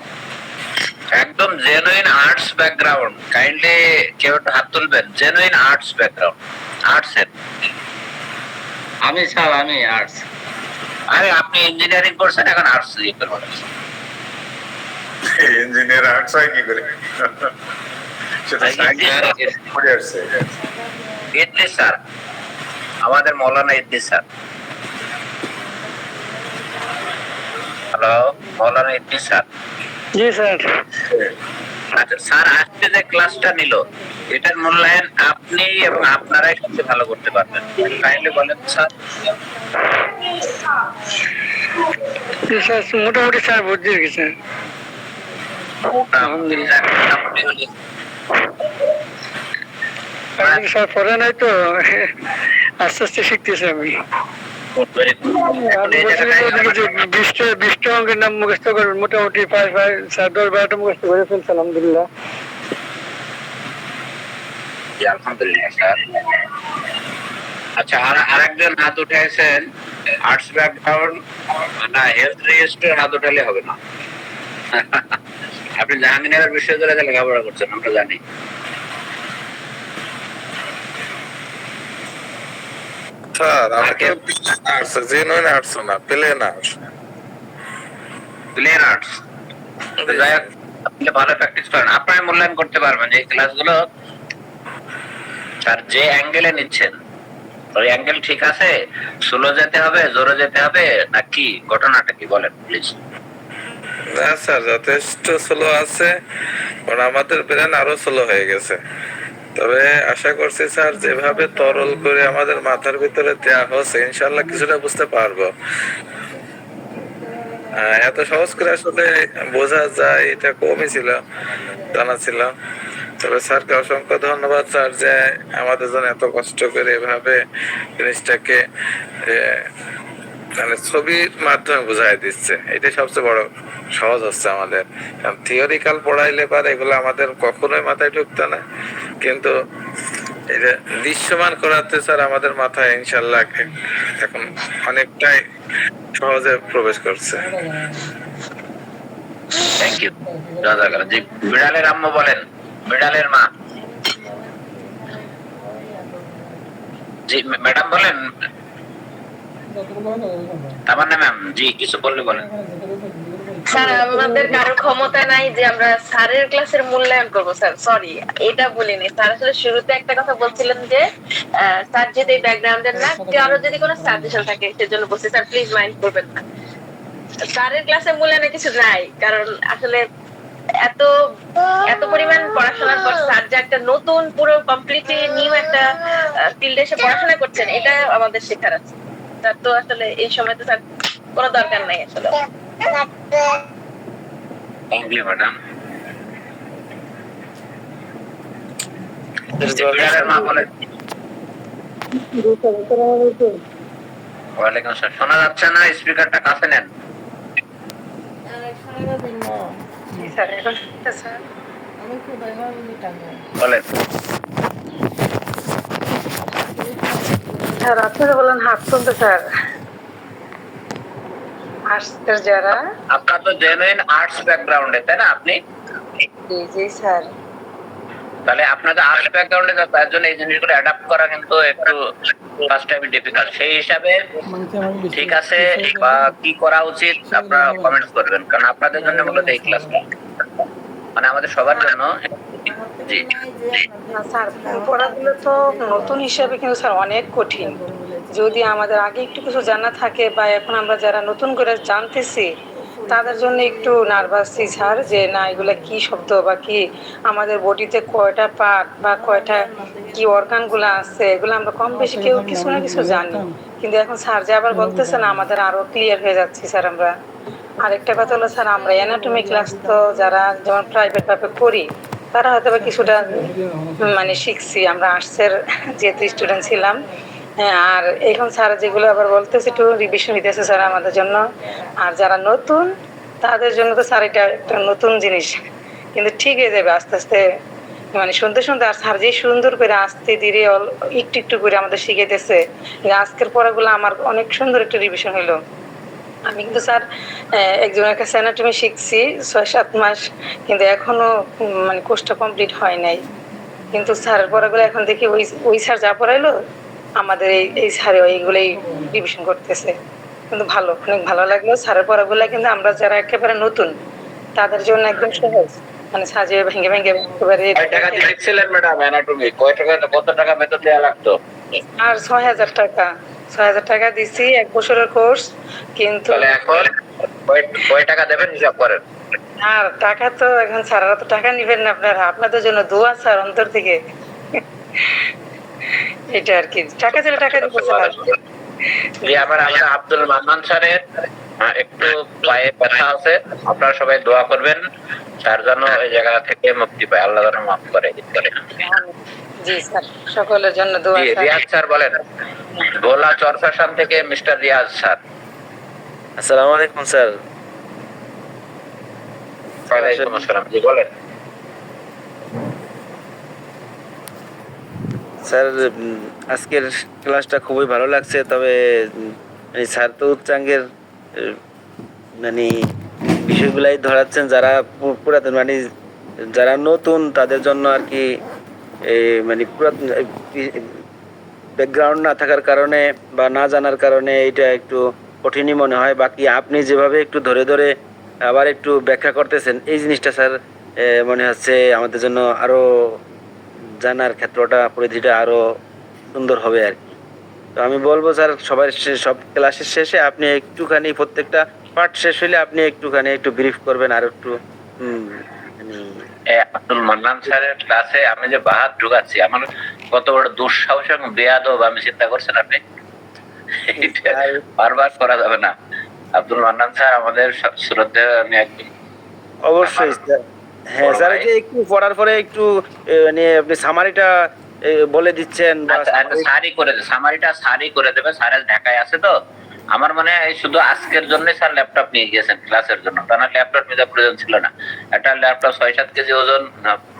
একদম জেনুইন আর্টস ব্যাকগ্রাউন্ড, কাইন্ডলি কেউ একটা হাত তুলবেন। জেনুইন আর্টস ব্যাকগ্রাউন্ড, আর্টস এর। আমি স্যার, আমি আর্টস। আরে আপনি ইঞ্জিনিয়ারিং করছেন, এখন আর্টস দিয়ে করবেন। ইঞ্জিনিয়ার আর্টস হয় কি করে? সেটা ইদ্রিস স্যার, আমাদের মৌলানা ইদ্রিস স্যার। হ্যালো, মৌলানা ইদ্রিস স্যার। জি স্যার। আচ্ছা স্যার, আজকে যে ক্লাসটা নিল এটার মূল্যায়ন আপনি এবং আপনারাই সবচেয়ে ভালো করতে পারবেন। কাইন্ডলি বলেন স্যার। মোটামুটি স্যার বুঝতে গেছেন। স্যার পড়ে নাই তো, আস্তে আস্তে শিখতেছি আমি। 20টা অঙ্কের নাম মুখস্থ করবেন, মোটামুটি 10-12টা মুখস্থ করে ফেলছে আলহামদুলিল্লাহ। আলহামদুলিল্লাহ স্যার। আচ্ছা, আর একজন হাত উঠেছেন আর্টস ব্যাকগ্রাউন্ড, না হেলথ রেজিস্টার হাত উঠালে হবে না। আপনি জাহাঙ্গীরনগর বিশ্ববিদ্যালয়ে লেখাপড়া করছেন, আমরা জানি। স্যার আর্টস, জেনুইন আর্টস না, প্লেন আর্টস। Plain arts. যাই হোক, আপনি ভালো প্র্যাকটিস করেন, আপনারা মূল্যায়ন করতে পারবেন যে এই ক্লাসগুলো স্যার যে অ্যাঙ্গেলে নিচ্ছেন ওই অ্যাঙ্গেল ঠিক আছে, স্লো যেতে হবে, জোরে যেতে হবে, নাকি ঘটনাটা কি বলেন প্লিজ। না স্যার, যথেষ্ট স্লো আছে, আমাদের ব্রেন আরো স্লো হয়ে গেছে। তবে আশা করছি স্যার যেভাবে তরল করে আমাদের মাথার ভিতরে দেওয়া হচ্ছে, ইনশাল্লাহ কিছুটা বুঝতে পারবো। এত সহজ করে আসলে বোঝা যায় এটা কমই ছিল, জানা ছিল। তবে স্যারকে অসংখ্য ধন্যবাদ স্যার, যে আমাদের জন্য এত কষ্ট করে এভাবে জিনিসটাকে মানে ছবির মাধ্যমে বোঝাই দিচ্ছে, এটাই সবচেয়ে বড় সহজ হচ্ছে আমাদের। থিওরিক্যাল পড়াইলে পারে এগুলো আমাদের কখনোই মাথায় ঢুকতো না, কিন্তু এটা দৃশ্যমান করাতে স্যার আমাদের মাথায় ইনশাল্লাহ এখন অনেকটাই সহজে প্রবেশ করছে। Thank you. জি, বিড়ালের আম্মু বলেন, বিড়ালের মা। জি ম্যাডাম বলেন, তামান্না ম্যাম। জি, কিছু বললে বলেন। স্যার আমাদের কারো ক্ষমতা নাই যে আমরা স্যারের ক্লাসের মূল্যায়ন করবো। স্যার সরি, এটা বলিনি। স্যার আসলে শুরুতে একটা কথা বলছিলেন যে স্যার যদি ব্যাকগ্রাউন্ডের না, কারো যদি কোনো সাজেশন থাকে সেজন্য বলছি। স্যার প্লিজ মাইন্ড করবেন না, স্যারের ক্লাসে মূল্যায়নে কিছু নাই। কারণ আসলে এত এত পরিমাণ পড়াশোনার পর স্যার যে একটা নতুন পুরো কমপ্লিটলি নিউ একটা ফিল্ডে এসে পড়াশোনা করছেন, এটা আমাদের শেখার আছে। স্যার তো আসলে এই সময় তো স্যার কোনো দরকার নাই আসলে। Thank you madam. বিড়ালের মা বলেন। ওয়ালাইকুম আসসালাম। শোনা যাচ্ছে না, স্পিকারটা কাছে নেন। বলেন। স্যার আপনারা বলেন হাত তুলতে স্যার। আর্টসের যারা, আপনার তো জেনুইন আর্টস ব্যাকগ্রাউন্ডে, তাই না? আপনি জি স্যার। তাহলে আপনাদের আর্টস ব্যাকগ্রাউন্ডে তার জন্য এই জিনিসগুলো অ্যাডাপ্ট করা কিন্তু একটু ফার্স্ট টাইম ডিফিকাল্ট। সেই হিসাবে ঠিক আছে, বা কি করা উচিত আপনারা কমেন্টস করবেন, কারণ আপনাদের জন্য মূলত এই ক্লাসটা মানে আমাদের সবার জন্য। জি স্যার পড়াগুলো তো নতুন হিসাবে কিন্তু স্যার অনেক কঠিন। যদি আমাদের আগে একটু কিছু জানা থাকে বা এখন আমরা যারা নতুন করে জানতেছি তাদের জন্য একটু নার্ভাসই স্যার, যে না এগুলা কি শব্দ বা কি আমাদের বডিতে কয়টা পার্ট বা কয়টা কি অর্গানগুলো আছে, এগুলো আমরা কম বেশি কেউ কিছু না কিছু জানি। কিন্তু এখন স্যার যে আবার বলতেছে না, আমাদের আরো ক্লিয়ার হয়ে যাচ্ছে স্যার আমরা। আরেকটা কথা হলো স্যার, আমরা অ্যানাটমি ক্লাস তো যারা যেমন প্রাইভেট ভাবে করি তারা হয়তো বা কিছুটা মানে শিখছি, আমরা আর্টসের যেহেতু স্টুডেন্ট ছিলাম। আর এখন স্যার যেগুলো আবার বলতেছে একটু রিভিশন দিতেছে স্যার আমাদের জন্য। আর যারা নতুন তাদের জন্য তো স্যার এটা একটা নতুন জিনিস, কিন্তু ঠিক হয়ে যাবে আস্তে আস্তে, মানে শুনতে শুনতে। আর স্যার যে সুন্দর করে আস্তে ধীরে একটু একটু করে আমাদের শিখাইতেছে। আজকের পড়াগুলো আমার অনেক সুন্দর একটা রিভিশন হলো। আমি কিন্তু স্যার একজনের কাছে অ্যানাটমি শিখছি ৬-৭ মাস, কিন্তু এখনো মানে কোর্সটা কমপ্লিট হয় নাই। কিন্তু স্যারের পড়াগুলো এখন দেখি ওই স্যার যা পড়াইলো আমাদের এই স্যারে ওইগুলোই রিভিশন করতেছে। কিন্তু ভালো, অনেক ভালো লাগলো স্যারের পড়াগুলো। কিন্তু আমরা যারা একেবারে নতুন তাদের জন্য একদম সহজ, মানে সাজিয়ে ভেঙে ভেঙে একেবারে। কয় টাকা দিয়েছিলেন ম্যাডাম অ্যানাটমি? কয় টাকা, কত টাকা বেতন দেওয়া লাগতো? আর ৬,০০০ টাকা, ৬,০০০ টাকা দিছি ১ বছরের কোর্স। কিন্তু এখন কয় টাকা দেবেন হিসাব করেন। আর টাকা তো এখন স্যারেরা তো টাকা নিবেন না, আপনারা আপনাদের জন্য দোয়া স্যার অন্তর থেকে। এটা আর কি, টাকা ছিল টাকা দিব স্যার। জি, আবার আমাদের আব্দুল মান্নান স্যারের একটু পায়ে ব্যথা আছে, আপনারা সবাই দোয়া করবেন তার জন্য এই জায়গা থেকে মুক্তি পায়, আল্লাহ যেন মাফ করে। জি স্যার, সকলের জন্য দোয়া। জি রিয়াজ স্যার বলেন। ভোলা চরফ্যাশন থেকে মিস্টার রিয়াজ স্যার। আসসালামু আলাইকুম স্যার। ওয়ালাইকুম আসসালাম। জি বলেন। স্যার আজকের ক্লাসটা খুবই ভালো লাগছে, তবে স্যার তো উচ্চাঙ্গের মানে বিষয়গুলাই ধরাচ্ছেন, যারা পুরাতন মানে যারা নতুন তাদের জন্য আর কি মানে পুরাতন ব্যাকগ্রাউন্ড না থাকার কারণে বা না জানার কারণে এটা একটু কঠিনই মনে হয়। বাকি আপনি যেভাবে একটু ধরে ধরে আবার একটু ব্যাখ্যা করতেছেন, এই জিনিসটা স্যার মনে হচ্ছে আমাদের জন্য আরো জানার ক্ষেত্রটা পরিধিটা আরো সুন্দর হবে আর কি। তো আমি বলবো স্যার সব ক্লাসের শেষে আপনি একটুখানি প্রত্যেকটা পার্ট শেষ হলে আপনি একটুখানি একটু ব্রিফ করবেন আর একটু আব্দুল মান্নান স্যারের ক্লাসে আমি যে বাহাত ঢুকাচ্ছি, আমার কত বড় দুঃসাহস এবং বেয়াদব আমি চিন্তা করছেন আপনি। বারবার করা যাবে না। আব্দুল মান্নান স্যার আমাদের শ্রদ্ধেয়, আমি একদম অবশ্যই স্যার। হ্যাঁ স্যার, যে একটু পড়ার পরে একটু মানে আপনি সামারিটা বলে দিচ্ছেন। সারি করে দেবে, সামারিটা সারি করে দেবে। স্যার ঢাকায় আছে তো, আমার মনে হয় শুধু আজকের জন্য স্যার ল্যাপটপ নিয়ে গিয়েছেন ক্লাসের জন্য, তা না ল্যাপটপ নিতে প্রয়োজন ছিল না। একটা ল্যাপটপ 6-7 কেজি ওজন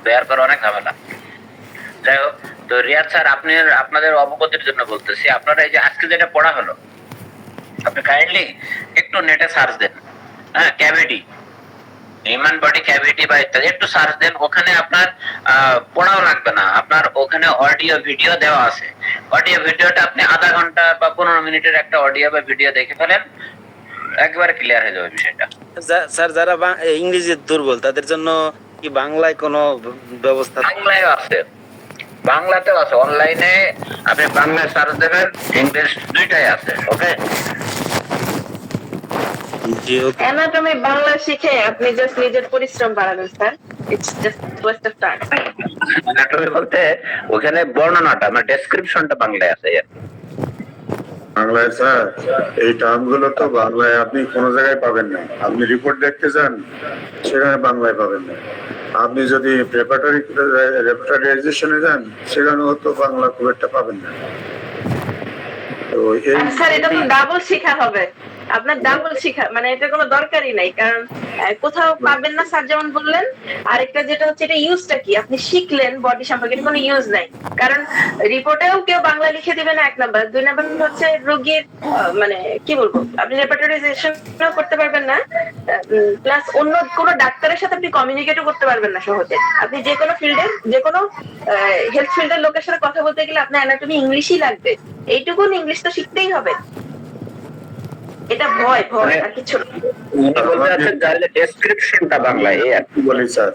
বের করা অনেক ঝামেলা। যাই হোক, তো রিয়াদ স্যার আপনাদের অবগতির জন্য বলতেছি, আপনারা এই যে আজকে যেটা পড়া হলো, আপনি কাইন্ডলি একটু নেটে সার্চ দেন, হ্যাঁ, ক্যাভিটি, হিউম্যান বডি ক্যাভিটি বা ইত্যাদি একটু সার্চ দেন। ওখানে আপনার পড়াও লাগবে না, আপনার ওখানে অডিও ভিডিও দেওয়া আছে। অডিও ভিডিওটা আপনি আধা ঘন্টা বা 15 মিনিটের একটা অডিও বা ভিডিও দেখে ফেলেন, একবারে ক্লিয়ার হয়ে যাবে বিষয়টা। স্যার যারা ইংরেজি দুর্বল তাদের জন্য কি বাংলায় কোনো ব্যবস্থা? বাংলায় আছে, বাংলাতেও আছে, অনলাইনে আপনি বাংলায় সার্চ দেবেন, ইংলিশ দুইটাই আছে। ওকে, অ্যানাটমি বাংলা শিখে আপনি জাস্ট নিজের পরিশ্রম বাড়াবেন sir. It's just West of time. Anatomy বলতে ওখানে বর্ণনাটা মানে ডেসক্রিপশনটা বাংলায় আছে। বাংলায় স্যার এই টার্মগুলো তো বাংলায় আপনি কোনো জায়গায় পাবেন না। আপনি রিপোর্ট দেখতে যান, সেখানে বাংলায় পাবেন না। আপনি যদি রেপার্টারাইজেশনে যান, সেখানেও তো বাংলা খুব একটা পাবেন না। তো এই স্যার এটা তো ডাবল শেখা হবে, আপনার ডাবল শেখা মানে এটা কোনো দরকারই নাই, কারণ কোথাও পাবেন না স্যার যেমন বললেন। আরেকটা যেটা হচ্ছে এটা ইউজটা কি, আপনি শিখলেন বডি সম্পর্কে, কোনো ইউজ নাই। কারণ রিপোর্টেও কেউ বাংলা লিখে দিবে না, 1 নাম্বার। 2 নাম্বার হচ্ছে রোগীর মানে কি বলবো, আপনি রেপার্টারাইজেশনও করতে পারবেন না, প্লাস অন্য কোনো ডাক্তারের সাথে আপনি কমিউনিকেটও করতে পারবেন না সহজে। আপনি যে কোনো ফিল্ডের, যে কোনো হেলথ ফিল্ডের লোকের সাথে কথা বলতে গেলে আপনার অ্যানাটমি ইংলিশই লাগবে। এইটুকুন ইংলিশ তো শিখতেই হবে। এটা ভয় আর কিছু না। ডেসক্রিপশনটা বাংলায় কি বলি স্যার,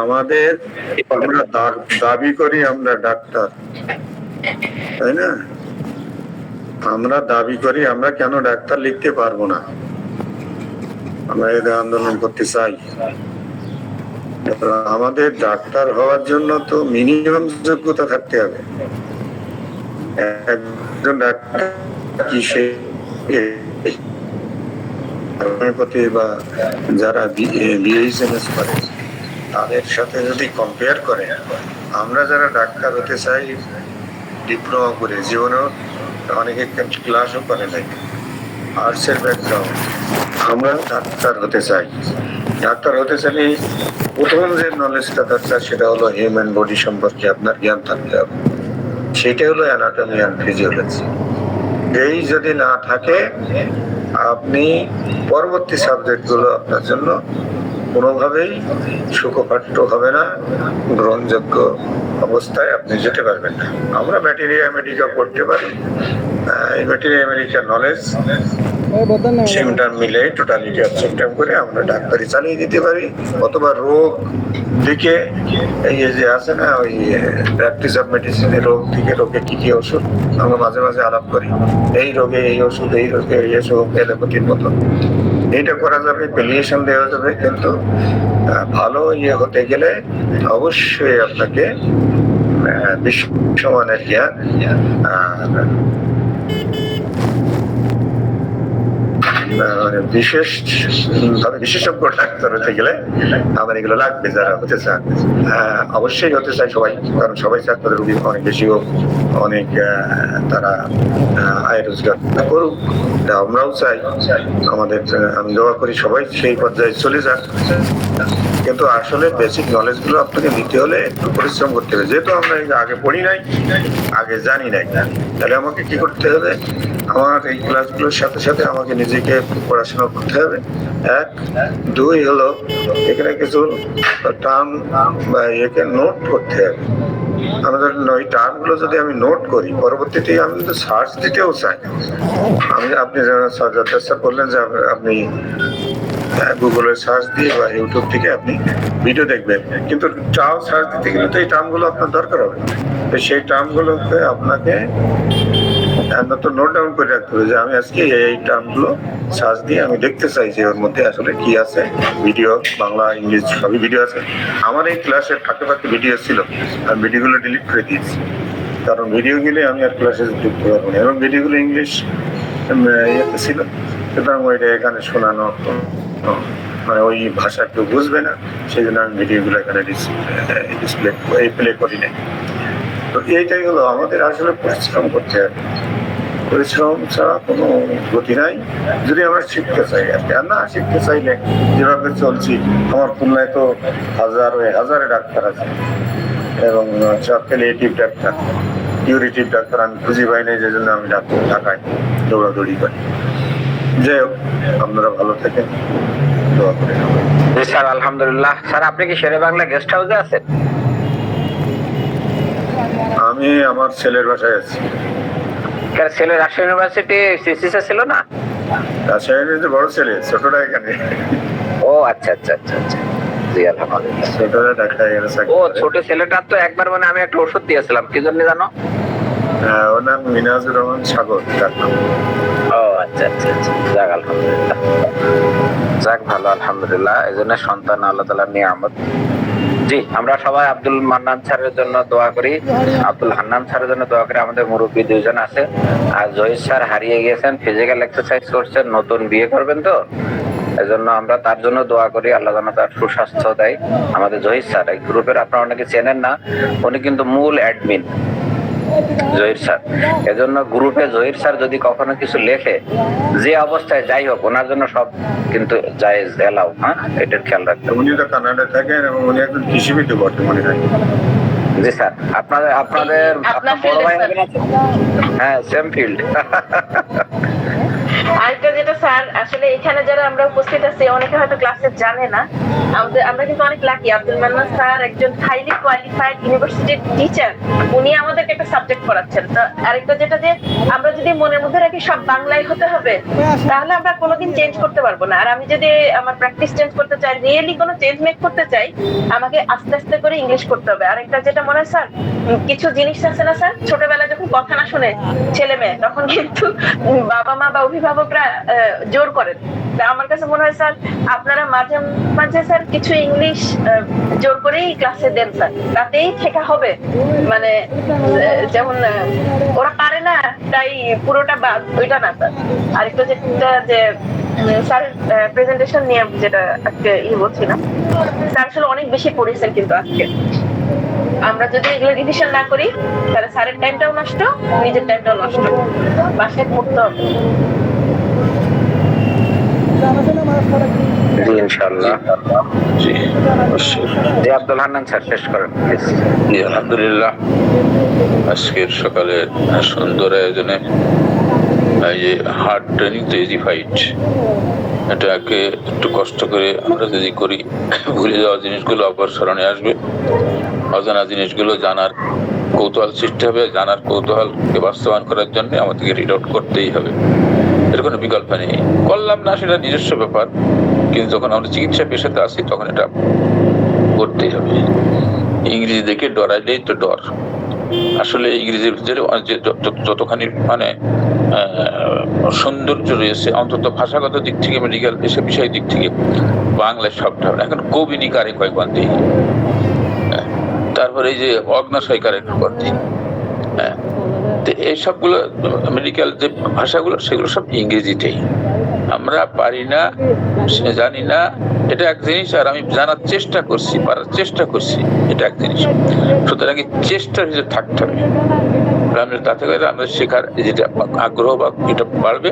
আমাদের আমরা দাবি করি আমরা ডাক্তার, তাই না? আমরা দাবি করি, আমরা কেন ডাক্তার লিখতে পারবো না? আমরা এদের আন্দোলন করতে চাই। আমাদের ডাক্তার হওয়ার জন্য তো মিনিমাম যোগ্যতা থাকতে হবে। একজন ডাক্তার কি সে হোমিওপ্যাথি বা যারা বিএইচএমএস করে তাদের সাথে যদি কম্পেয়ার করে, আমরা যারা ডাক্তার হতে চাই ডিপ্লোমা করে, জীবনেও অনেকে ক্লাসও করে নাই, আর্টসের ব্যাকগ্রাউন্ড, আমরা ডাক্তার হতে চাই। ডাক্তার হতে চাইলে প্রথম যে নলেজটা দরকার সেটা হলো হিউম্যান বডি সম্পর্কে আপনার জ্ঞান থাকতে হবে। সেটা হলো অ্যানাটমি অ্যান্ড ফিজিওলজি। এই যদি না থাকে, আপনি পরবর্তী সাবজেক্টগুলো আপনার জন্য কোনোভাবেই সুখপাঠ্য হবে না, গ্রহণযোগ্য অবস্থায় আপনি যেতে পারবেন না। আমরা ম্যাটেরিয়া মেডিকা পড়তে পারি, এই ম্যাটেরিয়া মেডিকা নলেজ সিমটম মিলে টোটালিটি অফ সিমটম করে আমরা ডাক্তারি চালিয়ে দিতে পারি, অথবা রোগ দিকে এই যে আছে না ওই প্র্যাকটিস অফ মেডিসিনের রোগ থেকে রোগে কি কি ওষুধ আমরা মাঝে মাঝে আলাপ করি, এই রোগে এই ওষুধ, এই রোগে এই ওষুধ, এলোপ্যাথির মতো এইটা করা যাবে, প্যালিয়েশন দেওয়া যাবে। কিন্তু ভালো হতে গেলে অবশ্যই আপনাকে বিশ্বমানের জ্ঞান মানে বিশেষজ্ঞ ডাক্তার হতে গেলে আমার এগুলো লাগবে। যারা হতে চান, অবশ্যই হতে চাই সবাই, কারণ সবাই চায় তাদের রোগী অনেক বেশি হোক, অনেক তারা আয় রোজগার করুক, আমরাও চাই। আমাদের আমি দোয়া করি সবাই সেই পর্যায়ে চলে যাক। কিন্তু আসলে বেসিক নলেজ গুলো আপনাকে নিতে হলে একটু পরিশ্রম করতে হবে। যেহেতু আমরা আগে পড়ি নাই, আগে জানি নাই, তাহলে আমাকে কি করতে হবে, আমার এই ক্লাসগুলোর সাথে সাথে আমাকে নিজেকে পড়াশোনা করতে হবে। 1, 2 হলো এখানে কিছু টার্ম বা একে নোট করতে হবে। আমাদের ওই টার্মগুলো যদি আমি নোট করি, পরবর্তীতে আমি কিন্তু সার্চ দিতেও চাই। আপনি স্যার বললেন যে আপনি গুগলে সার্চ দিয়ে বা ইউটিউব থেকে আপনি ভিডিও দেখবেন, কিন্তু চাও সার্চ দিতে গেলে তো এই টার্মগুলো আপনার দরকার হবে। তো সেই টার্মগুলোকে আপনাকে তো নোট ডাউন করে রাখতে হবে যে আমি আজকে এই টার্মগুলো সার্চ দিয়ে আমি দেখতে চাই যে ওর মধ্যে আসলে কি আছে। ভিডিও বাংলা ইংলিশ সবই ভিডিও আছে। আমার এই ক্লাসের ফাঁকে ফাঁকে ভিডিও ছিল, আমি ভিডিওগুলো ডিলিট করে দিয়েছি, কারণ ভিডিও গেলে আমি আর ক্লাসে ঢুকতে পারবো না, এবং ভিডিওগুলো ইংলিশ ইয়েতে ছিল, সুতরাং ওইটা এখানে শোনানো মানে ওই ভাষা কেউ বুঝবে না, সেই জন্য আমি ভিডিওগুলো এখানে প্লে করি না। তো এইটাই হলো আমাদের আসলে পরিশ্রম করতে হবে। পরিশ্রম ছাড়া কোনো গতি নাই, যদি আমরা শিখতে চাই আর কি। আর না শিখতে চাইলে যেভাবে চলছি, আমার খুলনায় তো হাজারে ডাক্তার আছে, এবং ক্রিয়েটিভ ডাক্তার, কিউরেটিভ ডাক্তার আমি খুঁজে পাই নাই, যে জন্য আমি ঢাকায় দৌড়াদৌড়ি করি। যাই হোক, আপনারা ভালো থাকেন, দোয়া করে। জি স্যার, আলহামদুলিল্লাহ। স্যার, আপনি কি শেরে বাংলা গেস্ট হাউসে আছেন? আমি আমার ছেলের বাসায় আছি। ছেলে রাজশাহী ইউনিভার্সিটি সিসিসে ছিল না? রাজশাহীর যে বড় ছেলে, ছোটটা এখানে। ও আচ্ছা আচ্ছা আচ্ছা আচ্ছা। জি আলহামদুলিল্লাহ। ছোটটা ঢাকায় গেছে। ও ছোট ছেলেটার তো একবার মানে আমি একটা ওষুধ দিয়েছিলাম, কি জন্য জানো? ওর নাম মিনাজুর রহমান সাগর। ও আচ্ছা আচ্ছা আচ্ছা, যাক আলহামদুলিল্লাহ, যাক ভালো, আলহামদুলিল্লাহ। এই জন্য সন্তান আল্লাহ তাআলার নিয়ামত। জি, আমরা সবাই আব্দুল মান্নান স্যারের জন্য দোয়া করি, আব্দুল হান্নান স্যারের জন্য দোয়া করি। আমাদের মুরব্বী দুইজন আছে। আর জহির স্যার হারিয়ে গিয়েছেন, ফিজিক্যাল এক্সারসাইজ করছেন, নতুন বিয়ে করবেন, তো এজন্য আমরা তার জন্য দোয়া করি, আল্লাহ যেন তার সুস্বাস্থ্য দেয়। আমাদের জহির স্যার এই গ্রুপের, আপনারা অনেকে চেনেন না, উনি কিন্তু মূল অ্যাডমিন জহির স্যার। এজন্য গ্রুপে জহির স্যার যদি কখনো কিছু লেখে, যে অবস্থায় যাই হোক, ওনার জন্য সব কিন্তু জায়েজ, এলাও। হ্যাঁ, এটার খেয়াল রাখতে হবে। উনি তো কানাডায় থাকেন এবং উনি একজন কৃষিবিদ বটে মনে হয়। জি স্যার, আপনাদের আপনার বড় ভাই হবেন? হ্যাঁ, সেম ফিল্ড। আরেকটা যেটা স্যার, আসলে এখানে যারা আমরা উপস্থিত আছি, অনেকে হয়তো ক্লাসে জানে না, আমরা কিন্তু অনেক লাকি। আব্দুল মান্নান স্যার একজন হাইলি কোয়ালিফাইড ইউনিভার্সিটির টিচার, উনি আমাদেরকে একটা সাবজেক্ট পড়াচ্ছেন। তো আরেকটা যেটা, যে আমরা যদি মনের মধ্যে রাখি সব বাংলায় হতে হবে, তাহলে আমরা কোনোদিন চেঞ্জ করতে পারবো না। আর আমি যদি আমার প্র্যাকটিস চেঞ্জ করতে চাই, রিয়েলি কোনো চেঞ্জ মেক করতে চাই, আমাকে আস্তে আস্তে করে ইংলিশ করতে হবে। আরেকটা যেটা মনে হয় স্যার, কিছু জিনিস আছে না স্যার, ছোটবেলায় যখন কথা না শুনে ছেলে মেয়ে, তখন কিন্তু বাবা মা বা অভিভাবকরা জোর করেন। আমার কাছে মনে হয় স্যার, আপনারা মাঝে মাঝে স্যার কিছু ইংলিশ জোর করেই ক্লাসে দেন স্যার, তাতেই শেখা হবে। মানে যেমন ওরা পারে না তাই পুরোটা বাদ, ওইটা না স্যার। আরেকটা যেটা, যে স্যার প্রেজেন্টেশন নিয়ে যেটা আজকে বলছিলাম, স্যার আসলে অনেক বেশি পড়েছেন, কিন্তু আজকে আমরা যদি এগুলো রিভিশন না করি, তাহলে স্যারের টাইমটাও নষ্ট, নিজের টাইমটাও নষ্ট, বাসায় পড়তে হবে। জি ইনশাআল্লাহ। জি আব্দুল হান্নান স্যার, শেষ করেন প্লিজ। জি আলহামদুলিল্লাহ, আজকের সকালে সুন্দর আয়োজনে এই যে হার্ড ট্রেনিং তো ইজি ফাইট, এটাকে একটু কষ্ট করে আমরা যদি করি, ভুলে যাওয়া জিনিসগুলো আবার স্মরণে আসবে, অজানা জিনিসগুলো জানার কৌতূহল সৃষ্টি হবে। জানার কৌতূহলকে বাস্তবায়ন করার জন্য আমাদেরকে রিড আউট করতেই হবে, এর কোনো বিকল্প নেই। করলাম না সেটা নিজস্ব ব্যাপার, কিন্তু যখন আমরা চিকিৎসা পেশাতে আসি তখন এটা করতেই হবে। ইংরেজি দেখে ডরাইলেই তো ডর। আসলে ইংরেজির ভিতরে যতখানি মানে সৌন্দর্য রয়েছে, অন্তত ভাষাগত দিক থেকে, মেডিকেল এসব বিষয়ের দিক থেকে, বাংলায় সবটা। এখন কবিনী কারে কয় গন্ধি, তারপরে এই যে অগ্নাশয় কারে গন্ধি, হ্যাঁ, এই সবগুলো মেডিকেল যে ভাষাগুলো, সেগুলো সব ইংরেজিতেই। আমরা পারি না, জানি না, এটা এক জিনিস। আর আমি জানার চেষ্টা করছি, পারার চেষ্টা করছি, এটা এক জিনিস। সুতরাং চেষ্টার ভিতরে থাকতে হবে। তাতে করে আমরা শেখার যেটা আগ্রহ বা এটা বাড়বে।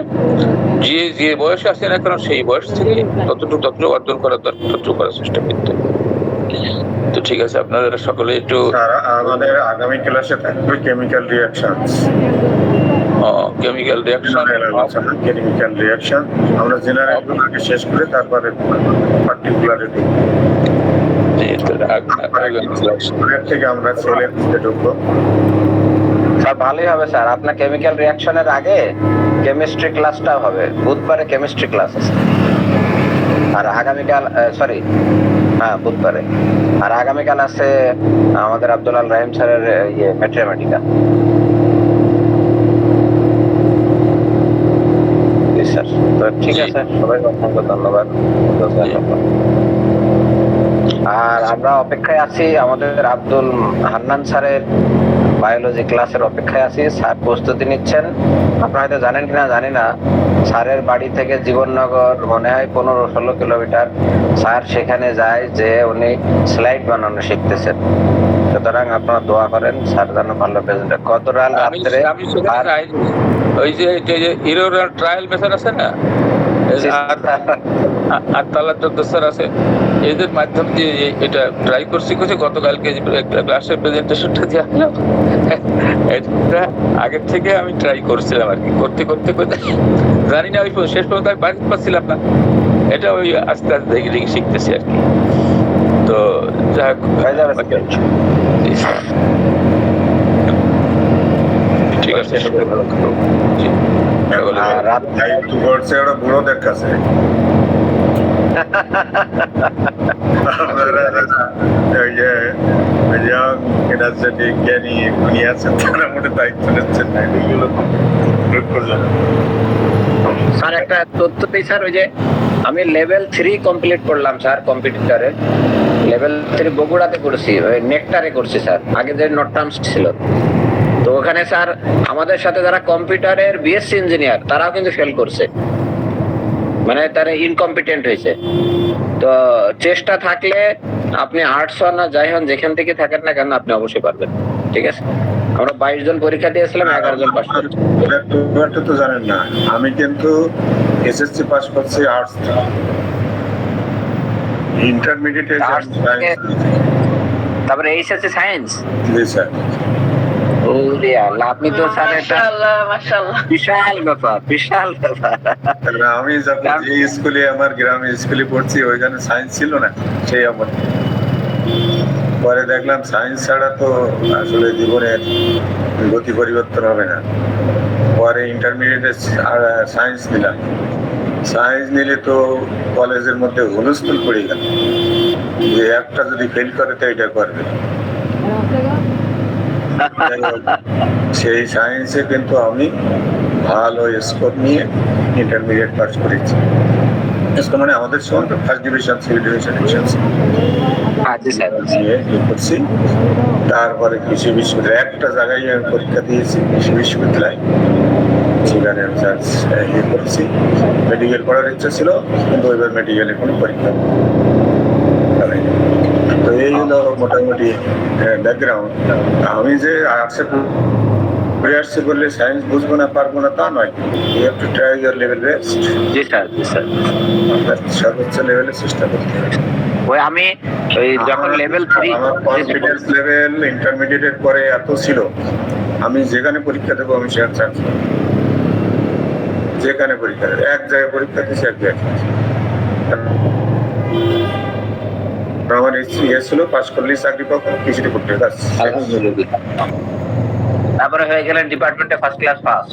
যে বয়সে আছে না কেন, সেই বয়স থেকে ততটুকু অর্জন করার দরকার, ততটুকু করার চেষ্টা করতে হবে। তো ঠিক আছে, আপনারা সকলে একটু, আমাদের আগামী ক্লাসে থাকবে কেমিক্যাল রিঅ্যাকশন। কেমিক্যাল রিঅ্যাকশন আমরা জেনারেল আগে শেষ করে তারপরে পার্টিকুলার থেকে আমরা সেলের দিকে ঢুকবো। স্যার ভালোই হবে স্যার, আপনার কেমিক্যাল রিঅ্যাকশনের আগে কেমিস্ট্রি ক্লাসটাও হবে। বুধবারে কেমিস্ট্রি ক্লাস আছে, আর আগামীকাল হ্যাঁ বুধবারে, আর আগামীকাল আছে আমাদের আব্দুল আল রাহিম স্যারের ম্যাথমেটিক্যাল। স্যার তো ঠিক আছে, সবাই অসংখ্য ধন্যবাদ। আর আমরা অপেক্ষায় আছি আমাদের আব্দুল হান্নান স্যারের বায়োলজি ক্লাসের অপেক্ষায় আছি। স্যার প্রস্তুতি নিচ্ছেন। আপনারা হয়তো জানেন কিনা জানি না, স্যারের বাড়ি থেকে জীবননগর মনে হয় 15-16 কিলোমিটার। স্যার সেখানে যায়, যে উনি স্লাইড বানানো শিখতেছেন। সুতরাং আপনারা দোয়া করেন স্যার যেন ভালো প্রেজেন্ট। গতকাল রাত্রে ওই যে ইরোর ট্রায়াল মেথড আছে না, আর তালা 14 স্যার আছে, এদের মাধ্যমে দিয়ে এটা ট্রাই করছি গতকালকে ক্লাসের প্রেজেন্টেশনটা দিয়ে আসলাম। এটা আগের থেকে আমি ট্রাই করছিলাম আর কি, করতে করতে করতে জানি না ওই শেষ পর্যন্ত আমি বাড়িতে পাচ্ছিলাম না, এটা ওই আস্তে আস্তে দেখে দেখে শিখতেছি আর কি। তো যাই হোক, ঠিক আছে, জি। দায়িত্ব করছে ওরা বুড়োদের কাছে। আপনারা ওই যে young energetic জ্ঞানী উনি আছেন, তারা মোটে দায়িত্ব নিচ্ছেন না, এগুলো দুঃখজনক। স্যার একটা তথ্য দিই স্যার, ওই যে আমি লেভেল 3 কমপ্লিট করলাম স্যার কম্পিউটারে, লেভেল 3 বগুড়াতে করছি, ওই নেকটারে করছি স্যার, আগে যে নট টার্মস ছিল। তো ওখানে স্যার আমাদের সাথে যারা কম্পিউটারের বিএসসি ইঞ্জিনিয়ার তারাও কিন্তু ফেল করছে, মানে তারা ইনকম্পিটেন্ট হয়েছে। তো চেষ্টা থাকলে আপনি আর্টস হন না যাই হন, যেখান থেকে থাকেন না কেন আপনি অবশ্যই পারবেন, ঠিক আছে? আমরা 22 জন পরীক্ষা দিয়েছিলাম, 11 জন পাস করছি। ব্যাপারটা তো জানেন না, আমি কিন্তু এসএসসি পাস করছি আর্টস, ইন্টারমিডিয়েটে তারপরে এইচএসসি সায়েন্স। জি স্যার। ওরে আল্লাহ, আপনি তো স্যার এটা মাশাআল্লাহ মাশাআল্লাহ, বিশাল ব্যাপার, বিশাল ব্যাপার। আমি যখন যে স্কুলে, আমার গ্রামে স্কুলে পড়ছি, ওইখানে সায়েন্স ছিল না সেই আমার। পরে দেখলাম সায়েন্স ছাড়া তো আসলে জীবনের গতি পরিবর্তন হবে না। পরে ইন্টারমিডিয়েটে সায়েন্স নিলাম, সায়েন্স নিলে তো কলেজের মধ্যে হুলস্থুল পড়ে গেল যে একটা যদি ফেল করে তো এটা করবে। সেই সায়েন্সে কিন্তু আমি ভালো স্কোর নিয়ে ইন্টারমিডিয়েট পাস করেছি। মানে আমাদের সময় ফার্স্ট ডিভিশন, সেকেন্ড ডিভিশন করছি। তারপরে কৃষি বিশ্ববিদ্যালয় একটা জায়গায় আমি পরীক্ষা দিয়েছি, কৃষি বিশ্ববিদ্যালয়, সেখানে আমি ইয়ে করেছি। মেডিকেল পড়ার ইচ্ছা ছিল, কিন্তু এবার মেডিকেলে কোনো পরীক্ষা নেই। তো এই হলো মোটামুটি ব্যাকগ্রাউন্ড। আমি যে আর্টসে পড়ে আসছি বললে সায়েন্স বুঝবো না, পারবো না তা নয়। You have to try your level best. জি স্যার, জি স্যার। সর্বোচ্চ লেভেলে চেষ্টা করতে হবে। ওই আমি ওই যখন লেভেল 3, আমার কনফিডেন্স লেভেল ইন্টারমিডিয়েটের পরে এত ছিল, আমি যেখানে পরীক্ষা দেবো আমি সেখানে চান্স পাবো। যেখানে পরীক্ষা দেবো, এক জায়গায় পরীক্ষা দিচ্ছি, এক জায়গায় আমার ইয়ে ছিল পাস করলেই চাকরি পাবো, কিছুটি করতে পারছি। তারপরে হয়ে গেলেন ডিপার্টমেন্টে ফার্স্ট ক্লাস ফার্স্ট।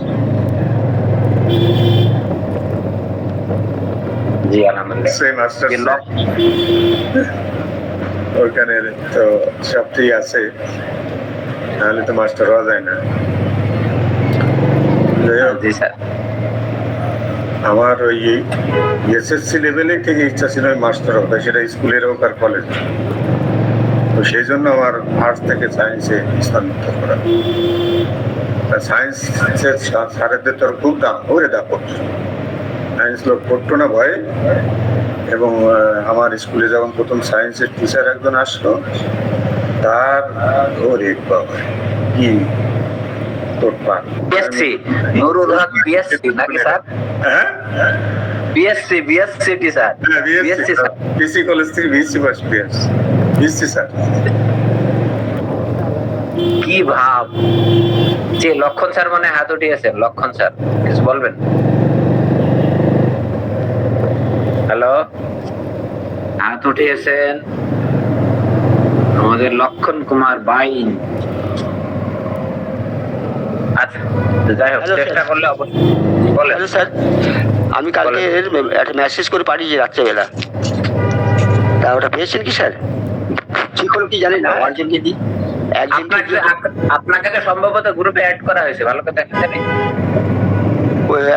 জি আলহামদুলিল্লাহ। সেই মাস্টার ওইখানে তো সবটাই আছে, নাহলে তো মাস্টার হওয়া যায় না। জি স্যার। আমার ওই এসএসসি লেভেলে থেকে ইচ্ছা ছিল মাস্টার হবে, সেটা স্কুলের হোক আর কলেজ। তো সেই জন্য আমার আর্টস থেকে সায়েন্সে স্থানান্তর করা। সায়েন্সের স্যারেদের তোর খুব দাম, ওরে দাম পড়তো, সায়েন্স লোক পড়তো না ভয়ে। এবং আমার স্কুলে যখন প্রথম সায়েন্সের টিচার একজন আসলো, তার ওরে বাবা কি তোরপাড়। বিএসসি নুরুল হক, বিএসসি নাকি স্যার? হ্যাঁ BSc, BSc teacher, BSc sir, BSc college থেকে বিএসসি পাস করেছি, বিএসসি স্যার। কি ভাব যে লক্ষণ স্যার মানে হাত উঠিয়েছেন, লক্ষণ স্যার কিছু বলবেন? হ্যালো, হাত উঠিয়েছেন আমাদের লক্ষণ কুমার বাইন। আচ্ছা যাই হোক, চেষ্টা করলে অবশ্যই বলেন। স্যার, আমি কালকে একটা মেসেজ করে পাঠিয়েছি রাত্রেবেলা, তা ওটা পেয়েছেন কি স্যার? ঠিক হলো কি জানি না। আপনাকে তো সম্ভবত গ্রুপে অ্যাড করা হয়েছে, ভালো করে দেখেন জানি।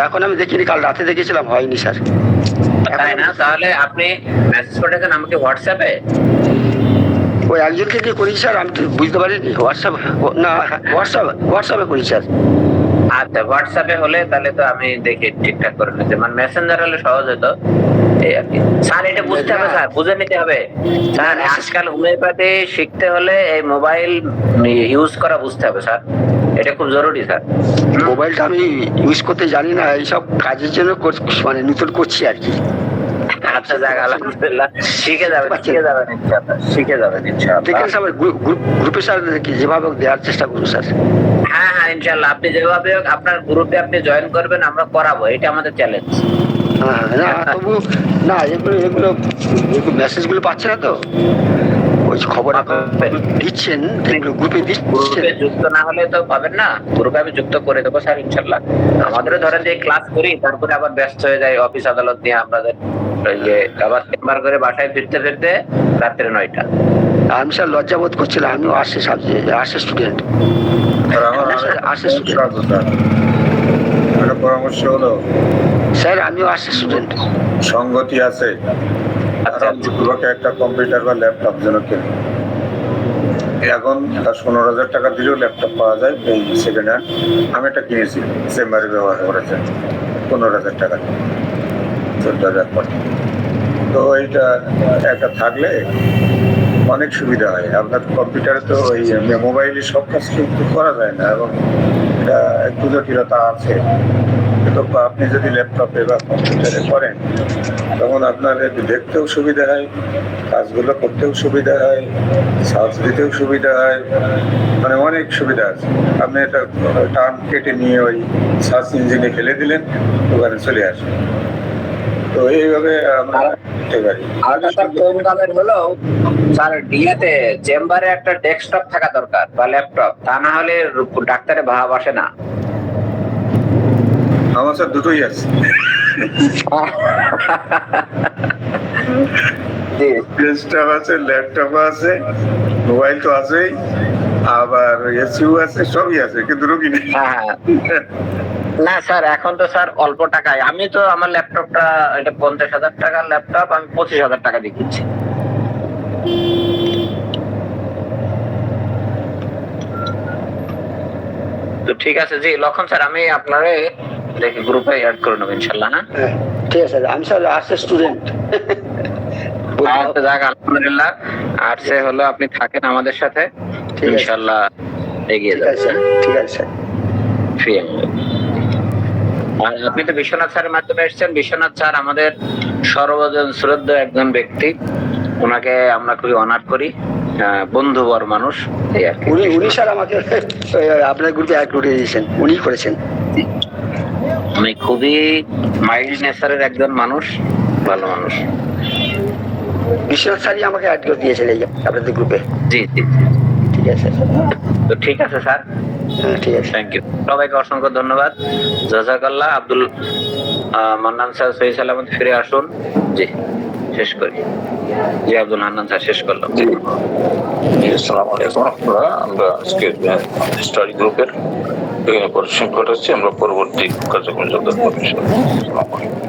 এখন আমি দেখিনি, কাল রাতে দেখেছিলাম, হয়নি স্যার। তাই না? তাহলে আপনি মেসেজ করেছেন আমাকে হোয়াটসঅ্যাপে? ওই একজনকে দিয়ে করি স্যার, আমি তো বুঝতে পারিনি। হোয়াটসঅ্যাপে করি স্যার। আচ্ছা, হোয়াটসঅ্যাপে হলে তাহলে তো আমি দেখি ঠিকঠাক করে নিতে, মানে মেসেঞ্জার হলে সহজ হতো এই আর কি। স্যার এটা বুঝতে হবে, স্যার বুঝে নিতে হবে স্যার। আজকাল হোমিওপ্যাথি শিখতে হলে এই মোবাইল ইউজ করা বুঝতে হবে স্যার। এটা খুব জরুরি স্যার। মোবাইলটা আমি ইউজ করতে জানি না, এইসব কাজের জন্য মানে নতুন করছি আর কি। আচ্ছা যাক, আলহামদুলিল্লাহ শিখে যাবেন ইনশাআল্লাহ, শিখে যাবেন ইনশাআল্লাহ। দেখেন স্যার গ্রুপে স্যার যেভাবে দেওয়ার চেষ্টা করুন স্যার। হ্যাঁ ইনশাআল্লাহ, আপনি যেভাবে হোক আপনার গ্রুপে আপনি জয়েন করবেন, আমরা করাবো, এটা আমাদের চ্যালেঞ্জ। হ্যাঁ না তবু না, এগুলো মেসেজগুলো পাচ্ছে না তো, ওই খবর দিচ্ছেন এগুলো গ্রুপে দিচ্ছেন। গ্রুপে যুক্ত না হলে তো পাবেন না, গ্রুপে আমি যুক্ত করে দেবো স্যার ইনশাআল্লাহ। আমাদেরও ধরেন যে ক্লাস করি, তারপরে আবার ব্যস্ত হয়ে যায় অফিস আদালত নিয়ে, আমাদের ওই যে আবার চেম্বার করে বাসায় ফিরতে ফিরতে রাত্রে 9টা। আমি স্যার লজ্জাবোধ করছিলাম, আমিও আসছে আসছে স্টুডেন্ট। আর আমার একটা পরামর্শ হলো, স্যার আমিও আসছে স্টুডেন্ট। সঙ্গতি আছে, তোমাকে একটা কম্পিউটার বা ল্যাপটপ যেন কেন, এখন 15,000 টাকা দিলেও ল্যাপটপ পাওয়া যায় এই সেকেন্ড হ্যান্ড। আমি একটা কিনেছি, চেম্বারে ব্যবহার করেছে 15,000 টাকা, 14,000 পর। তো এইটা একটা থাকলে অনেক সুবিধা হয়। আপনার কম্পিউটারে তো ওই মোবাইলে সব কাজ কিন্তু করা যায় না, এবং এটা একটু জটিলতা আছে। কিন্তু আপনি যদি ল্যাপটপে বা কম্পিউটারে করেন, তখন আপনার দেখতেও সুবিধা হয়, কাজগুলো করতেও সুবিধা হয়, সার্চ দিতেও সুবিধা হয়, মানে অনেক সুবিধা আছে। আপনি এটা টার্ম কেটে নিয়ে ওই সার্চ ইঞ্জিনে ফেলে দিলেন, ওখানে চলে আসে। তো এইভাবে আমরা করতে পারি। আর স্যার কম দামের হলেও স্যার ডিএতে চেম্বারে একটা ডেস্কটপ থাকা দরকার বা ল্যাপটপ, তা না হলে ডাক্তারে ভাব আসে না। আমার স্যার দুটোই আছে, ডেস্কটপ আছে, ল্যাপটপ আছে, মোবাইল তো আছেই, আবার এসিও আছে, সবই আছে, কিন্তু রোগী নেই। না স্যার, এখন তো স্যার অল্প টাকায়, আমি তো আমার ল্যাপটপটা এটা 50,000 টাকার ল্যাপটপ আমি 25,000 টাকা দিয়ে কিনছি। তো ঠিক আছে জি লক্ষণ স্যার, আমি আপনারে দেখি গ্রুপে অ্যাড করে নেবো ইনশাল্লাহ। হ্যাঁ ঠিক আছে স্যার, আমি স্যার আসছে স্টুডেন্ট। আচ্ছা যাক আলহামদুলিল্লাহ, আর্টসে হলো আপনি থাকেন আমাদের সাথে ইনশাল্লাহ, এগিয়ে যাবেন। ঠিক আছে স্যার। আর আপনি তো বিশ্বনাথ স্যারের মাধ্যমে এসেছেন। বিশ্বনাথ স্যার আমাদের সর্বজন শ্রদ্ধেয় একজন ব্যক্তি, ওনাকে আমরা খুবই অনার করি, বন্ধুবর মানুষ। উনি স্যার আমাকে আপনার গ্রুপে অ্যাড করে দিয়েছেন, উনি করেছেন। উনি খুবই মাইল্ড নেচারের একজন মানুষ, ভালো মানুষ। বিশ্বনাথ স্যারই আমাকে অ্যাড করে দিয়েছেন এই আপনাদের গ্রুপে। জি জি ঠিক আছে। তো ঠিক আছে স্যার, ঠিক আছে, থ্যাংক ইউ, সবাইকে অসংখ্য ধন্যবাদ। জাযাকাল্লাহ। আব্দুল মান্নান স্যার সহি সালামত ফিরে আসুন। জি শেষ করি। জি আব্দুল হান্নান স্যার শেষ করলাম। আসসালামু আলাইকুম রাহমাতুল্লাহ। আমরা আজকে স্টাডি গ্রুপের এখানে পরিশ্রম ঘটাচ্ছি, আমরা পরবর্তী কার্যক্রম যোগদান করবো। আসসালামু আলাইকুম।